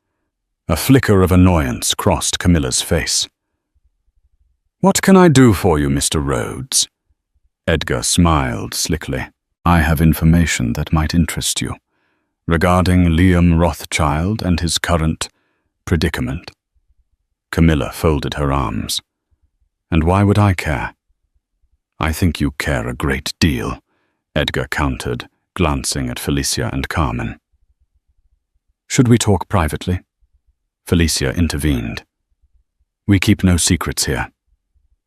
Speaker 1: A flicker of annoyance crossed Camilla's face. "What can I do for you, Mr. Rhodes?" Edgar smiled slickly. "I have information that might interest you, regarding Liam Rothschild and his current predicament." Camilla folded her arms. "And why would I care?" "I think you care a great deal," Edgar countered, glancing at Felicia and Carmen. "Should we talk privately?" Felicia intervened. "We keep no secrets here.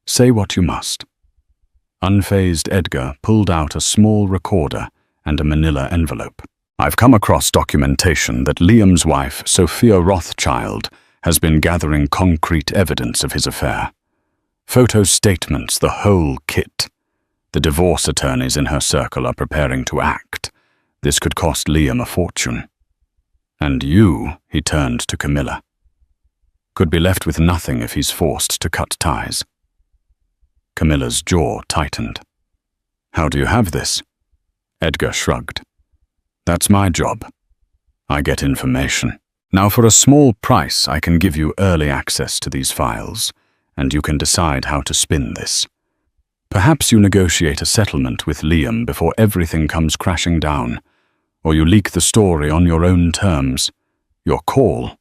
Speaker 1: Say what you must." Unfazed Edgar pulled out a small recorder and a manila envelope. "I've come across documentation that Liam's wife, Sophia Rothschild, has been gathering concrete evidence of his affair. Photo statements, the whole kit. The divorce attorneys in her circle are preparing to act. This could cost Liam a fortune. And you," he turned to Camilla, "could be left with nothing if he's forced to cut ties." Camilla's jaw tightened. "How do you have this?" Edgar shrugged. "That's my job. I get information. Now, for a small price, I can give you early access to these files, and you can decide how to spin this. Perhaps you negotiate a settlement with Liam before everything comes crashing down, or you leak the story on your own terms. Your call.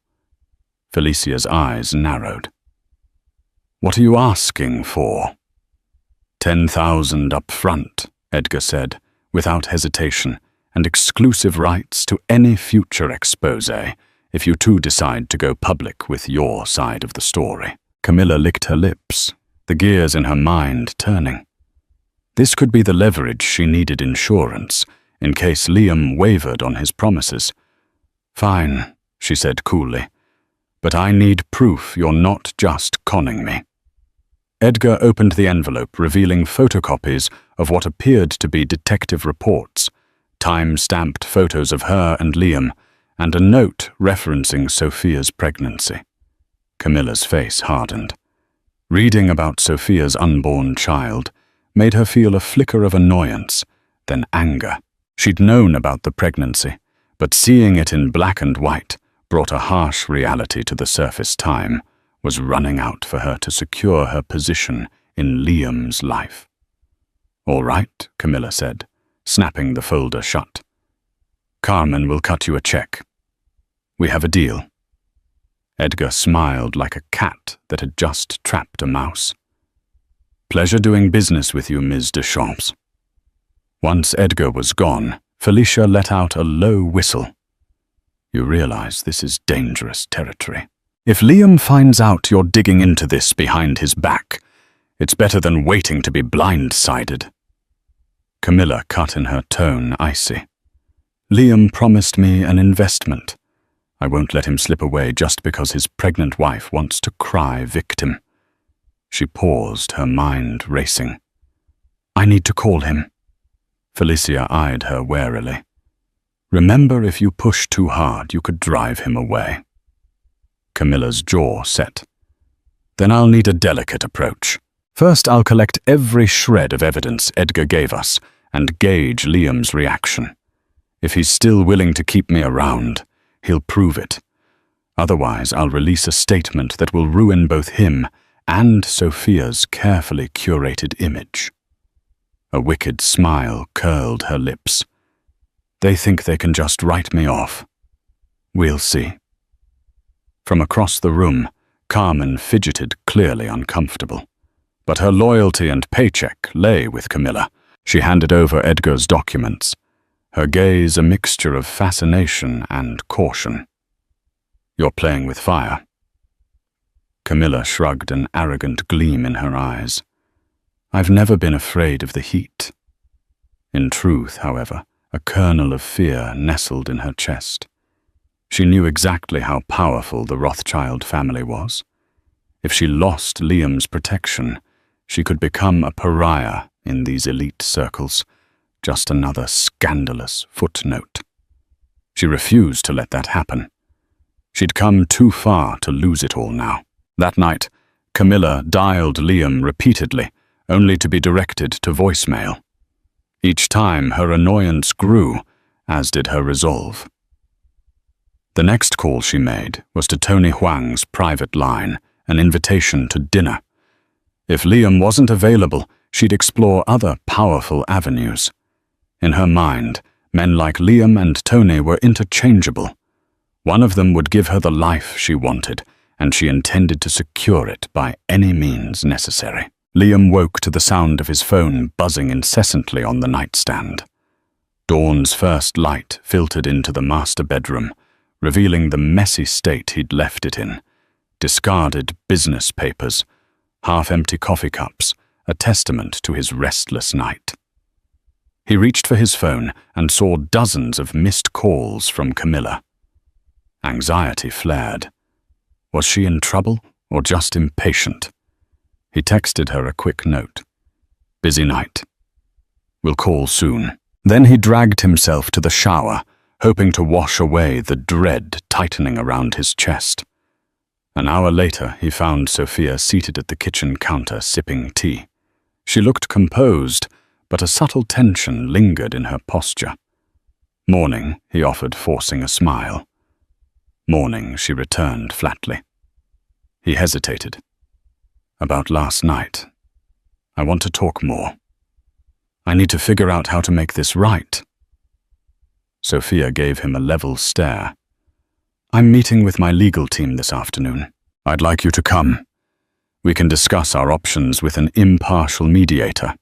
Speaker 1: Felicia's eyes narrowed. What are you asking for? 10,000 up front, Edgar said, without hesitation, and exclusive rights to any future expose if you two decide to go public with your side of the story. Camilla licked her lips, the gears in her mind turning. This could be the leverage she needed insurance, in case Liam wavered on his promises. Fine, she said coolly, but I need proof you're not just conning me. Edgar opened the envelope, revealing photocopies of what appeared to be detective reports, time-stamped photos of her and Liam, and a note referencing Sophia's pregnancy. Camilla's face hardened. Reading about Sophia's unborn child made her feel a flicker of annoyance, then anger. She'd known about the pregnancy, but seeing it in black and white brought a harsh reality to the surface. Time was running out for her to secure her position in Liam's life. All right, Camilla said, snapping the folder shut. Carmen will cut you a check. We have a deal. Edgar smiled like a cat that had just trapped a mouse. Pleasure doing business with you, Ms. Deschamps. Once Edgar was gone, Felicia let out a low whistle. You realize this is dangerous territory. If Liam finds out you're digging into this behind his back, it's better than waiting to be blindsided. Camilla cut in her tone icy. Liam promised me an investment. I won't let him slip away just because his pregnant wife wants to cry victim. She paused, her mind racing. I need to call him. Felicia eyed her warily. Remember, if you push too hard, you could drive him away. Camilla's jaw set. Then I'll need a delicate approach. First, I'll collect every shred of evidence Edgar gave us and gauge Liam's reaction. If he's still willing to keep me around, he'll prove it. Otherwise, I'll release a statement that will ruin both him and Sophia's carefully curated image. A wicked smile curled her lips. They think they can just write me off. We'll see. From across the room, Carmen fidgeted, clearly uncomfortable. But her loyalty and paycheck lay with Camilla. She handed over Edgar's documents, her gaze a mixture of fascination and caution. You're playing with fire. Camilla shrugged, an arrogant gleam in her eyes. I've never been afraid of the heat. In truth, however, a kernel of fear nestled in her chest. She knew exactly how powerful the Rothschild family was. If she lost Liam's protection, she could become a pariah in these elite circles, just another scandalous footnote. She refused to let that happen. She'd come too far to lose it all now. That night, Camilla dialed Liam repeatedly, only to be directed to voicemail. Each time her annoyance grew, as did her resolve. The next call she made was to Tony Huang's private line, an invitation to dinner. If Liam wasn't available, she'd explore other powerful avenues. In her mind, men like Liam and Tony were interchangeable. One of them would give her the life she wanted, and she intended to secure it by any means necessary. Liam woke to the sound of his phone buzzing incessantly on the nightstand. Dawn's first light filtered into the master bedroom, revealing the messy state he'd left it in. Discarded business papers, half-empty coffee cups, a testament to his restless night. He reached for his phone and saw dozens of missed calls from Camilla. Anxiety flared. Was she in trouble or just impatient? He texted her a quick note. Busy night. We'll call soon. Then he dragged himself to the shower, hoping to wash away the dread tightening around his chest. An hour later, he found Sophia seated at the kitchen counter sipping tea. She looked composed, but a subtle tension lingered in her posture. Morning, he offered, forcing a smile. Morning, she returned flatly. He hesitated. About last night. I want to talk more. I need to figure out how to make this right. Sophia gave him a level stare. I'm meeting with my legal team this afternoon. I'd like you to come. We can discuss our options with an impartial mediator.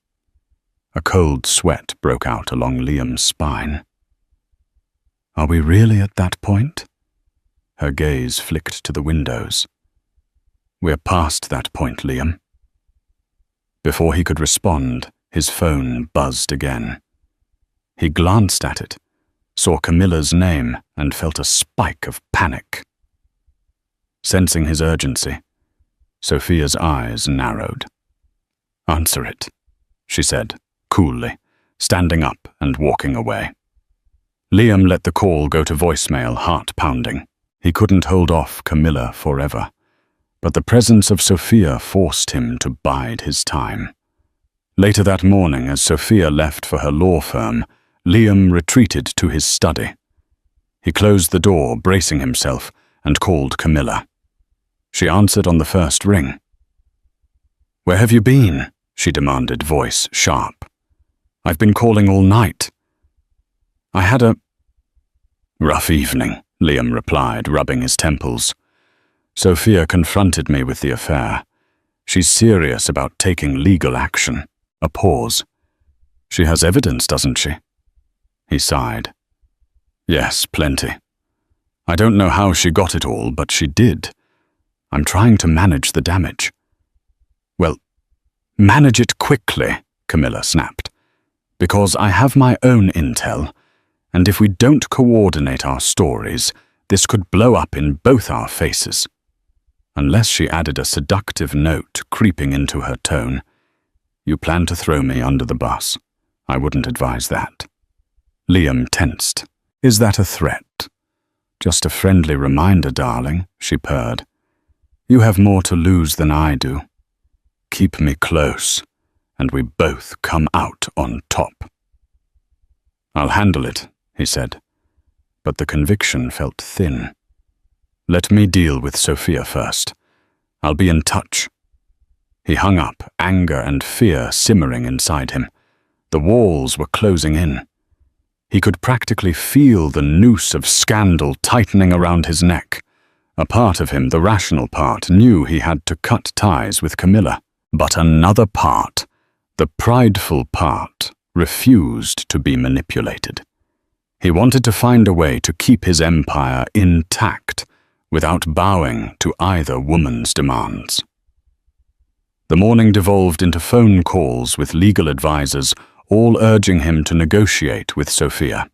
Speaker 1: A cold sweat broke out along Liam's spine. Are we really at that point? Her gaze flicked to the windows. We're past that point, Liam. Before he could respond, his phone buzzed again. He glanced at it, saw Camilla's name, and felt a spike of panic. Sensing his urgency, Sophia's eyes narrowed. Answer it, she said, coolly, standing up and walking away. Liam let the call go to voicemail, heart pounding. He couldn't hold off Camilla forever, but the presence of Sophia forced him to bide his time. Later that morning, as Sophia left for her law firm, Liam retreated to his study. He closed the door, bracing himself, and called Camilla. She answered on the first ring. "Where have you been?" she demanded, voice sharp. "I've been calling all night." "I had a rough evening," Liam replied, rubbing his temples. "Sophia confronted me with the affair. She's serious about taking legal action." A pause. "She has evidence, doesn't she?" He sighed. "Yes, plenty. I don't know how she got it all, but she did. I'm trying to manage the damage." "Well, manage it quickly," Camilla snapped, "because I have my own intel, and if we don't coordinate our stories, this could blow up in both our faces." Unless she added a seductive note creeping into her tone. "You plan to throw me under the bus. I wouldn't advise that." Liam tensed. "Is that a threat?" "Just a friendly reminder, darling," she purred. "You have more to lose than I do. Keep me close, and we both come out on top." "I'll handle it," he said, but the conviction felt thin. "Let me deal with Sophia first. I'll be in touch." He hung up, anger and fear simmering inside him. The walls were closing in. He could practically feel the noose of scandal tightening around his neck. A part of him, the rational part, knew he had to cut ties with Camilla. But another part, the prideful part, refused to be manipulated. He wanted to find a way to keep his empire intact without bowing to either woman's demands. The morning devolved into phone calls with legal advisors, all urging him to negotiate with Sophia.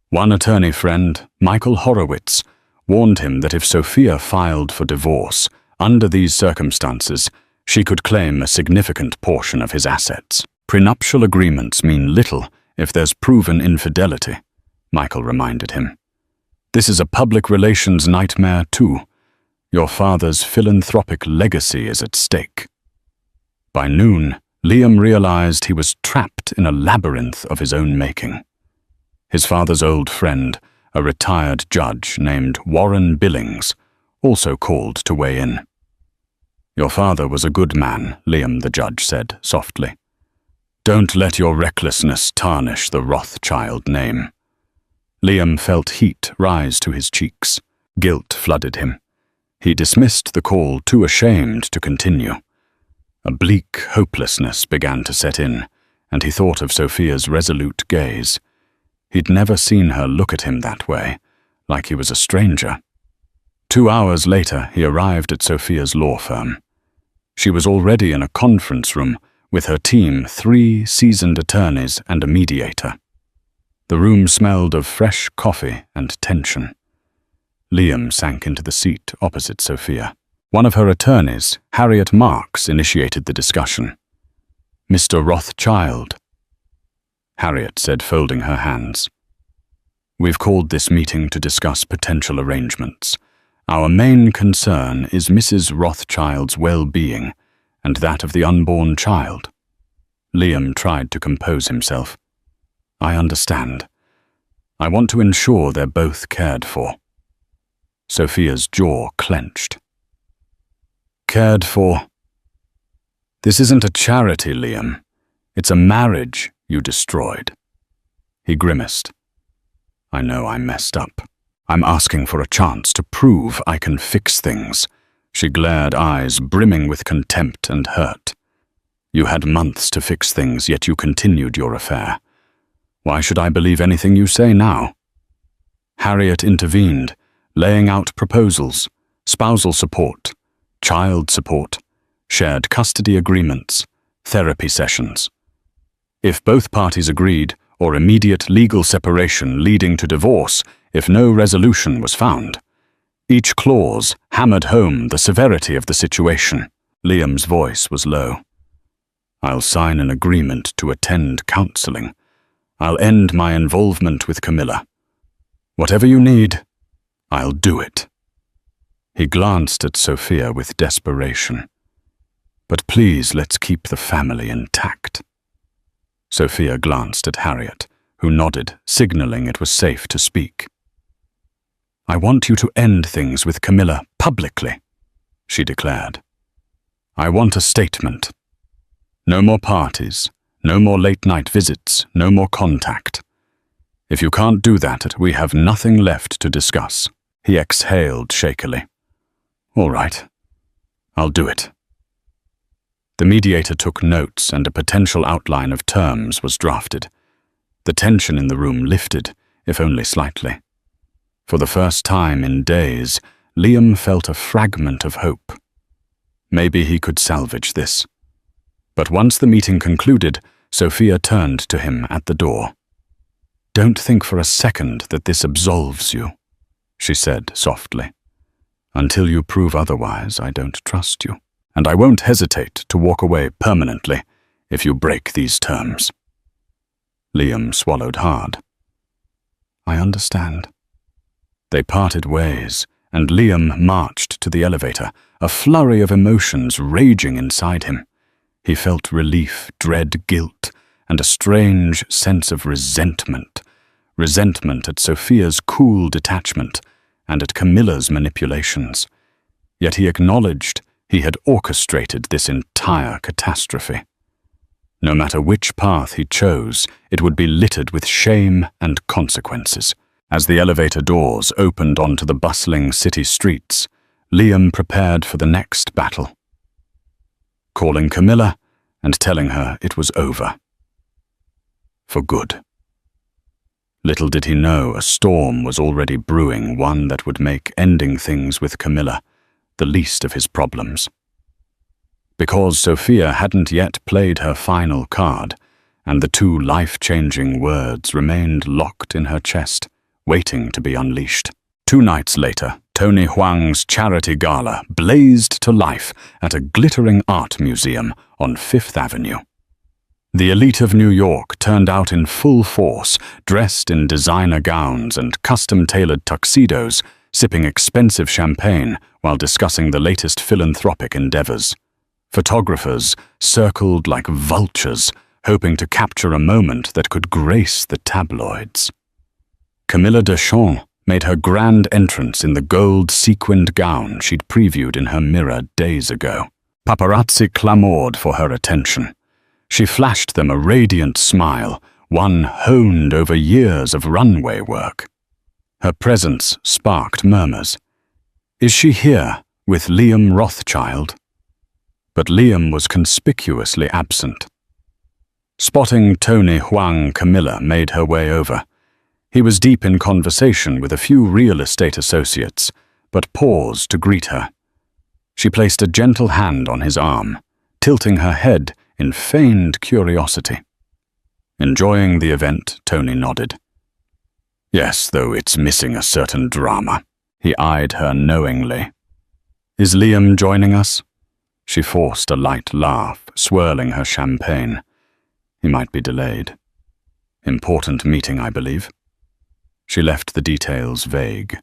Speaker 1: One attorney friend, Michael Horowitz, warned him that if Sophia filed for divorce, under these circumstances, she could claim a significant portion of his assets. "Prenuptial agreements mean little if there's proven infidelity," Michael reminded him. "This is a public relations nightmare too. Your father's philanthropic legacy is at stake." By noon, Liam realized he was trapped in a labyrinth of his own making. His father's old friend, a retired judge named Warren Billings, also called to weigh in. "Your father was a good man," Liam the judge said softly. "Don't let your recklessness tarnish the Rothschild name." Liam felt heat rise to his cheeks. Guilt flooded him. He dismissed the call, too ashamed to continue. A bleak hopelessness began to set in, and he thought of Sophia's resolute gaze. He'd never seen her look at him that way, like he was a stranger. 2 hours later, he arrived at Sophia's law firm. She was already in a conference room with her team, 3 seasoned attorneys and a mediator. The room smelled of fresh coffee and tension. Liam sank into the seat opposite Sophia. One of her attorneys, Harriet Marks, initiated the discussion. "Mr. Rothschild," Harriet said, folding her hands. "We've called this meeting to discuss potential arrangements. Our main concern is Mrs. Rothschild's well-being and that of the unborn child." Liam tried to compose himself. "I understand. I want to ensure they're both cared for." Sophia's jaw clenched. "Cared for? This isn't a charity, Liam. It's a marriage you destroyed." He grimaced. "I know I messed up. I'm asking for a chance to prove I can fix things. She glared, eyes brimming with contempt and hurt. You had months to fix things, yet you continued your affair. Why should I believe anything you say now? Harriet intervened, laying out proposals, spousal support, child support, shared custody agreements, therapy sessions. If both parties agreed, or immediate legal separation leading to divorce if no resolution was found. Each clause hammered home the severity of the situation. Liam's voice was low. I'll sign an agreement to attend counseling. I'll end my involvement with Camilla. Whatever you need, I'll do it. He glanced at Sophia with desperation. But please, let's keep the family intact. Sophia glanced at Harriet, who nodded, signaling it was safe to speak. I want you to end things with Camilla publicly, she declared. I want a statement. No more parties, no more late-night visits, no more contact. If you can't do that, we have nothing left to discuss. He exhaled shakily. All right, I'll do it. The mediator took notes and a potential outline of terms was drafted. The tension in the room lifted, if only slightly. For the first time in days, Liam felt a fragment of hope. Maybe he could salvage this. But once the meeting concluded, Sophia turned to him at the door. Don't think for a second that this absolves you, she said softly. Until you prove otherwise, I don't trust you. And I won't hesitate to walk away permanently if you break these terms. Liam swallowed hard. I understand. They parted ways, and Liam marched to the elevator, a flurry of emotions raging inside him. He felt relief, dread, guilt, and a strange sense of resentment. Resentment at Sophia's cool detachment and at Camilla's manipulations. Yet he acknowledged he had orchestrated this entire catastrophe. No matter which path he chose, it would be littered with shame and consequences. As the elevator doors opened onto the bustling city streets, Liam prepared for the next battle. Calling Camilla and telling her it was over. For good. Little did he know a storm was already brewing, one that would make ending things with Camilla the least of his problems. Because Sophia hadn't yet played her final card, and the two life-changing words remained locked in her chest, waiting to be unleashed. 2 nights later, Tony Huang's charity gala blazed to life at a glittering art museum on 5th Avenue. The elite of New York turned out in full force, dressed in designer gowns and custom-tailored tuxedos, sipping expensive champagne while discussing the latest philanthropic endeavors. Photographers circled like vultures, hoping to capture a moment that could grace the tabloids. Camilla Deschamps made her grand entrance in the gold sequined gown she'd previewed in her mirror days ago. Paparazzi clamored for her attention. She flashed them a radiant smile, one honed over years of runway work. Her presence sparked murmurs. Is she here with Liam Rothschild? But Liam was conspicuously absent. Spotting Tony Huang, Camilla made her way over. He was deep in conversation with a few real estate associates, but paused to greet her. She placed a gentle hand on his arm, tilting her head in feigned curiosity. Enjoying the event, Tony nodded. Yes, though it's missing a certain drama. He eyed her knowingly. Is Liam joining us? She forced a light laugh, swirling her champagne. He might be delayed. Important meeting, I believe. She left the details vague.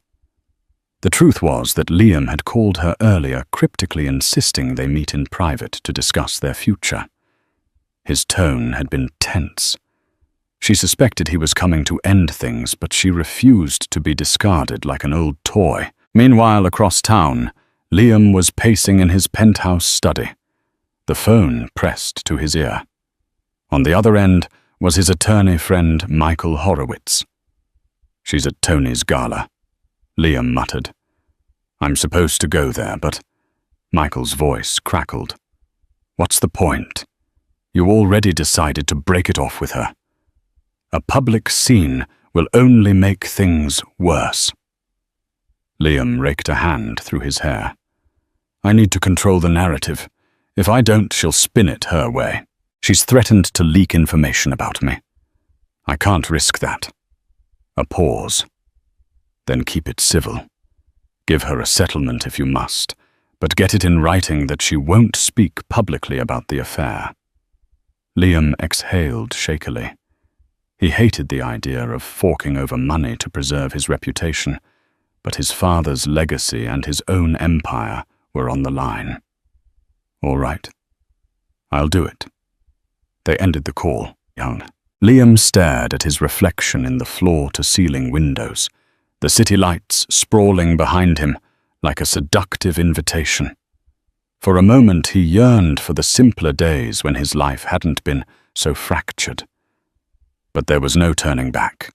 Speaker 1: The truth was that Liam had called her earlier, cryptically insisting they meet in private to discuss their future. His tone had been tense. She suspected he was coming to end things, but she refused to be discarded like an old toy. Meanwhile, across town, Liam was pacing in his penthouse study, the phone pressed to his ear. On the other end was his attorney friend Michael Horowitz. She's at Tony's gala. Liam muttered. I'm supposed to go there, but... Michael's voice crackled. What's the point? You already decided to break it off with her. A public scene will only make things worse. Liam raked a hand through his hair. I need to control the narrative. If I don't, she'll spin it her way. She's threatened to leak information about me. I can't risk that. A pause. Then keep it civil. Give her a settlement if you must, but get it in writing that she won't speak publicly about the affair. Liam exhaled shakily. He hated the idea of forking over money to preserve his reputation, but his father's legacy and his own empire were on the line. All right. I'll do it. They ended the call. Liam stared at his reflection in the floor-to-ceiling windows, the city lights sprawling behind him like a seductive invitation. For a moment he yearned for the simpler days when his life hadn't been so fractured. But there was no turning back.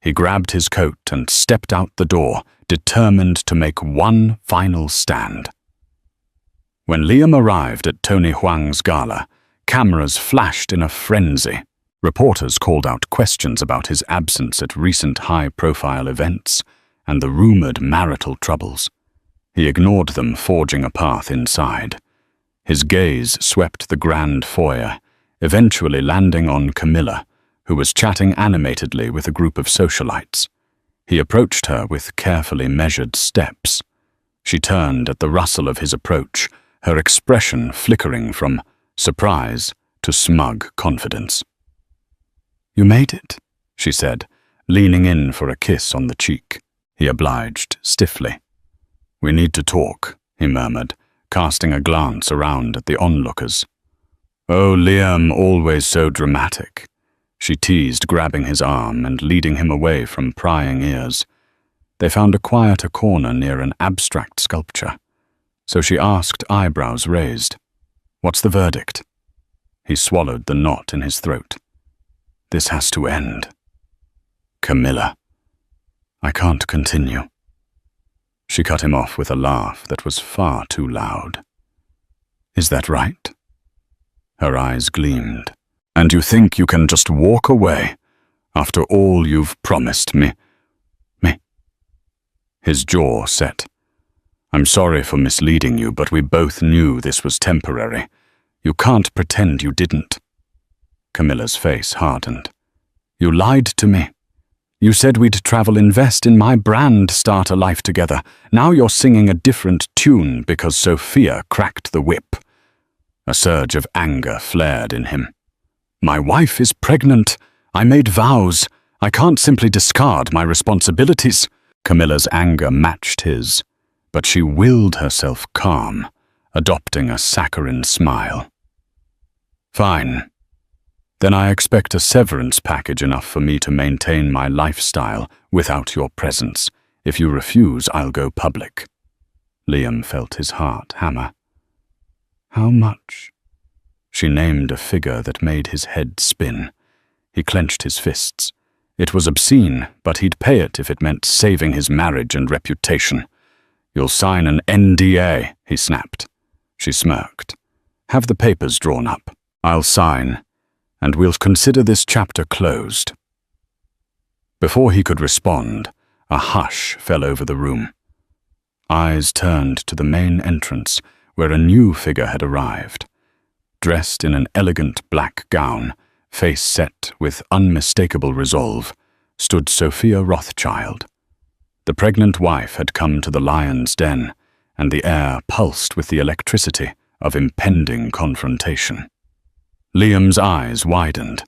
Speaker 1: He grabbed his coat and stepped out the door, determined to make one final stand. When Liam arrived at Tony Huang's gala, cameras flashed in a frenzy. Reporters called out questions about his absence at recent high-profile events and the rumored marital troubles. He ignored them, forging a path inside. His gaze swept the grand foyer, eventually landing on Camilla, who was chatting animatedly with a group of socialites. He approached her with carefully measured steps. She turned at the rustle of his approach, her expression flickering from surprise to smug confidence. You made it, she said, leaning in for a kiss on the cheek. He obliged stiffly. We need to talk, he murmured, casting a glance around at the onlookers. Oh, Liam, always so dramatic, she teased, grabbing his arm and leading him away from prying ears. They found a quieter corner near an abstract sculpture, so she asked, eyebrows raised, What's the verdict? He swallowed the knot in his throat. This has to end. Camilla. I can't continue. She cut him off with a laugh that was far too loud. Is that right? Her eyes gleamed. And you think you can just walk away after all you've promised me? His jaw set. I'm sorry for misleading you, but we both knew this was temporary. You can't pretend you didn't. Camilla's face hardened. You lied to me. You said we'd invest in my brand, start a life together. Now you're singing a different tune because Sophia cracked the whip. A surge of anger flared in him. My wife is pregnant. I made vows. I can't simply discard my responsibilities. Camilla's anger matched his, but she willed herself calm, adopting a saccharine smile. Fine. Then I expect a severance package enough for me to maintain my lifestyle without your presence. If you refuse, I'll go public. Liam felt his heart hammer. How much? She named a figure that made his head spin. He clenched his fists. It was obscene, but he'd pay it if it meant saving his marriage and reputation. You'll sign an NDA, he snapped. She smirked. Have the papers drawn up. I'll sign, and we'll consider this chapter closed. Before he could respond, a hush fell over the room. Eyes turned to the main entrance, where a new figure had arrived. Dressed in an elegant black gown, face set with unmistakable resolve, stood Sophia Rothschild. The pregnant wife had come to the lion's den, and the air pulsed with the electricity of impending confrontation. Liam's eyes widened.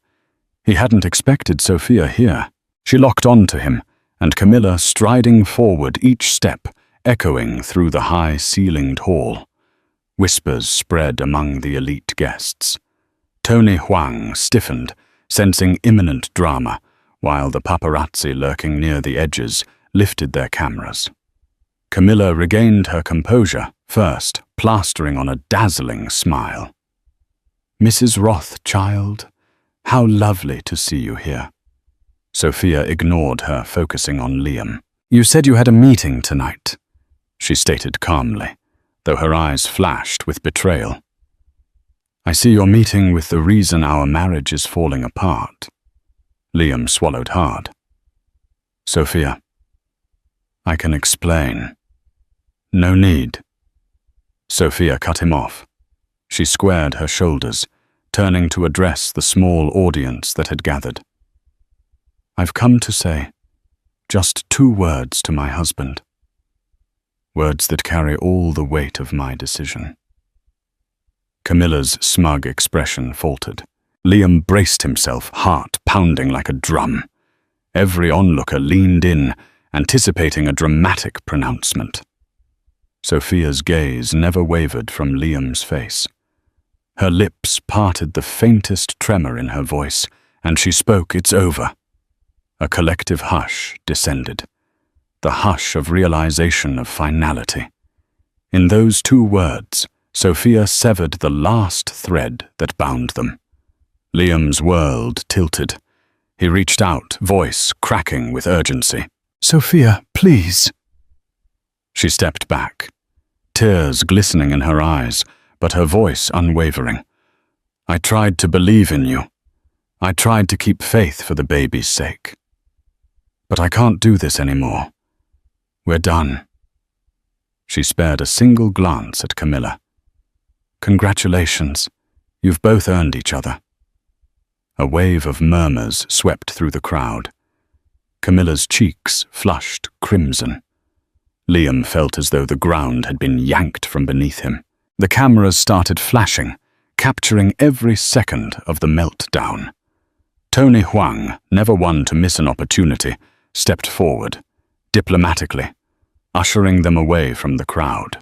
Speaker 1: He hadn't expected Sophia here. She locked on to him, and Camilla striding forward, each step echoing through the high-ceilinged hall. Whispers spread among the elite guests. Tony Huang stiffened, sensing imminent drama, while the paparazzi lurking near the edges lifted their cameras. Camilla regained her composure, first plastering on a dazzling smile. Mrs. Rothschild, how lovely to see you here. Sophia ignored her, focusing on Liam. "You said you had a meeting tonight," she stated calmly, though her eyes flashed with betrayal. "I see you're meeting with the reason our marriage is falling apart." Liam swallowed hard. "Sophia, I can explain." "No need." Sophia cut him off. She squared her shoulders, turning to address the small audience that had gathered. "I've come to say just 2 words to my husband. Words that carry all the weight of my decision." Camilla's smug expression faltered. Liam braced himself, heart pounding like a drum. Every onlooker leaned in, anticipating a dramatic pronouncement. Sophia's gaze never wavered from Liam's face. Her lips parted the faintest tremor in her voice, and she spoke, "It's over." A collective hush descended, the hush of realization of finality. In those 2 words, Sophia severed the last thread that bound them. Liam's world tilted. He reached out, voice cracking with urgency. "Sophia, please." She stepped back, tears glistening in her eyes, but her voice unwavering. "I tried to believe in you. I tried to keep faith for the baby's sake. But I can't do this anymore. We're done." She spared a single glance at Camilla. "Congratulations. You've both earned each other." A wave of murmurs swept through the crowd. Camilla's cheeks flushed crimson. Liam felt as though the ground had been yanked from beneath him. The cameras started flashing, capturing every second of the meltdown. Tony Huang, never one to miss an opportunity, stepped forward, diplomatically, ushering them away from the crowd.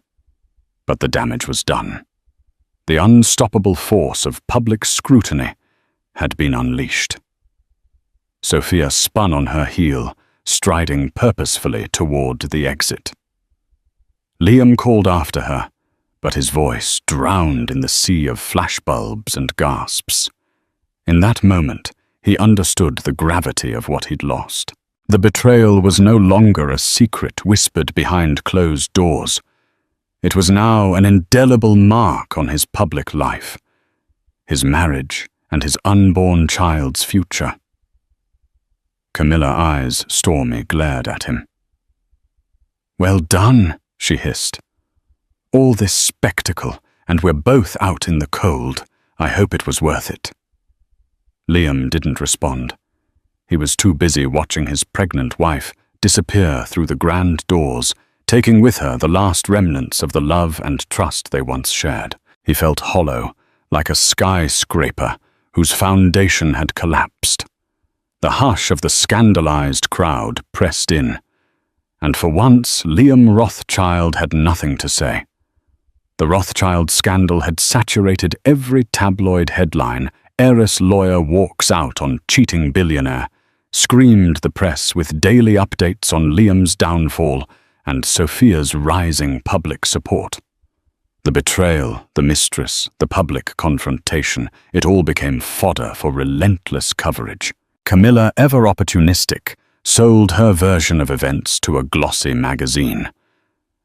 Speaker 1: But the damage was done. The unstoppable force of public scrutiny had been unleashed. Sophia spun on her heel, striding purposefully toward the exit. Liam called after her, but his voice drowned in the sea of flashbulbs and gasps. In that moment, he understood the gravity of what he'd lost. The betrayal was no longer a secret whispered behind closed doors. It was now an indelible mark on his public life, his marriage, and his unborn child's future. Camilla's eyes, stormy, glared at him. "Well done," she hissed. "All this spectacle, and we're both out in the cold. I hope it was worth it." Liam didn't respond. He was too busy watching his pregnant wife disappear through the grand doors, taking with her the last remnants of the love and trust they once shared. He felt hollow, like a skyscraper whose foundation had collapsed. The hush of the scandalized crowd pressed in, and for once Liam Rothschild had nothing to say. The Rothschild scandal had saturated every tabloid headline. "Heiress lawyer walks out on cheating billionaire," screamed the press with daily updates on Liam's downfall and Sophia's rising public support. The betrayal, the mistress, the public confrontation, it all became fodder for relentless coverage. Camilla, ever opportunistic, sold her version of events to a glossy magazine.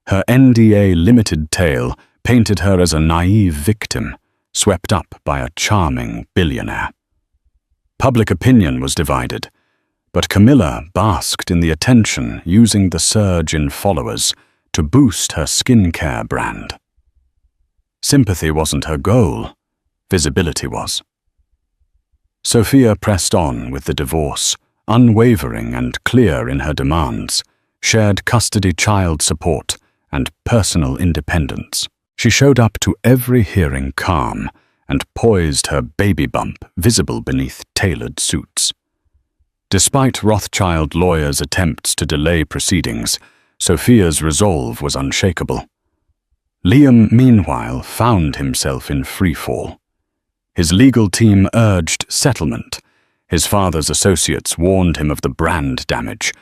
Speaker 1: Her NDA limited tale painted her as a naive victim, swept up by a charming billionaire. Public opinion was divided, but Camilla basked in the attention, using the surge in followers to boost her skincare brand. Sympathy wasn't her goal, visibility was. Sophia pressed on with the divorce, unwavering and clear in her demands, shared custody child support, and personal independence. She showed up to every hearing calm and poised her baby bump visible beneath tailored suits. Despite Rothschild lawyers' attempts to delay proceedings, Sophia's resolve was unshakable. Liam, meanwhile, found himself in freefall. His legal team urged settlement. His father's associates warned him of the brand damage,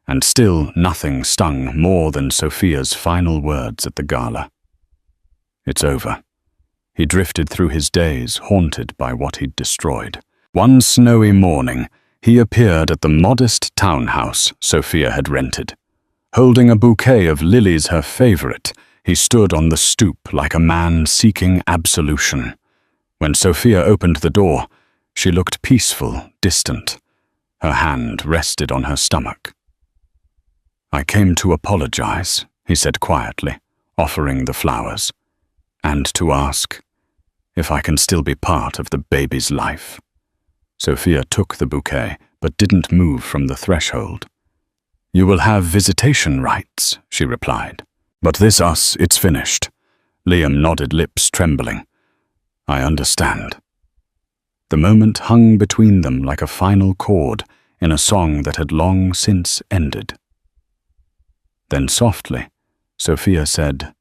Speaker 1: and still nothing stung more than Sophia's final words at the gala. "It's over." He drifted through his days, haunted by what he'd destroyed. One snowy morning, he appeared at the modest townhouse Sophia had rented. Holding a bouquet of lilies, her favorite, he stood on the stoop like a man seeking absolution. When Sophia opened the door, she looked peaceful, distant. Her hand rested on her stomach. "I came to apologize," he said quietly, offering the flowers, "and to ask if I can still be part of the baby's life." Sophia took the bouquet, but didn't move from the threshold. "You will have visitation rights," she replied. "But it's finished." Liam nodded, lips trembling. "I understand." The moment hung between them like a final chord in a song that had long since ended. Then softly, Sophia said,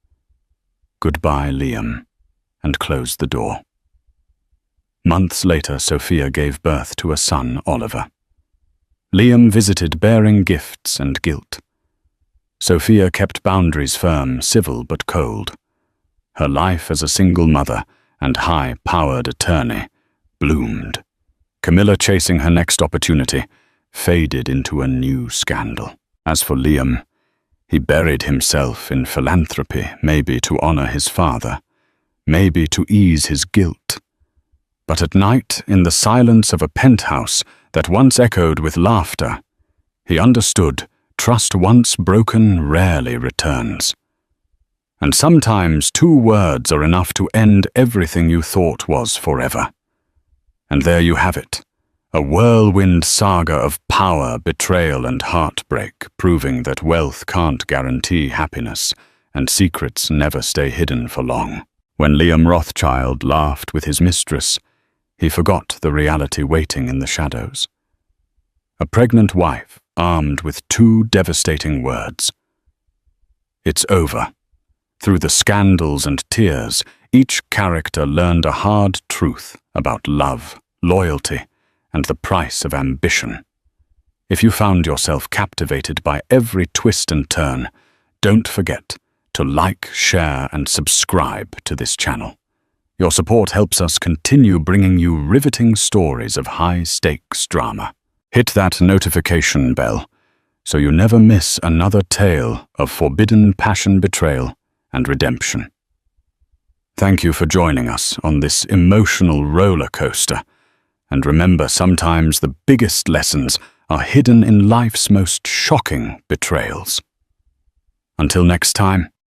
Speaker 1: "Goodbye, Liam," and closed the door. Months later, Sophia gave birth to a son, Oliver. Liam visited bearing gifts and guilt. Sophia kept boundaries firm, civil but cold. Her life as a single mother and high-powered attorney bloomed. Camilla, chasing her next opportunity, faded into a new scandal. As for Liam, he buried himself in philanthropy, maybe to honor his father, maybe to ease his guilt. But at night, in the silence of a penthouse that once echoed with laughter, he understood trust once broken rarely returns. And sometimes 2 words are enough to end everything you thought was forever. And there you have it, a whirlwind saga of power, betrayal, and heartbreak, proving that wealth can't guarantee happiness, and secrets never stay hidden for long. When Liam Rothschild laughed with his mistress, he forgot the reality waiting in the shadows. A pregnant wife armed with 2 devastating words. It's over. Through the scandals and tears, each character learned a hard truth about love, loyalty, and the price of ambition. If you found yourself captivated by every twist and turn, don't forget to like, share, and subscribe to this channel. Your support helps us continue bringing you riveting stories of high-stakes drama. Hit that notification bell so you never miss another tale of forbidden passion, betrayal, and redemption. Thank you for joining us on this emotional roller coaster. And remember, sometimes the biggest lessons are hidden in life's most shocking betrayals. Until next time,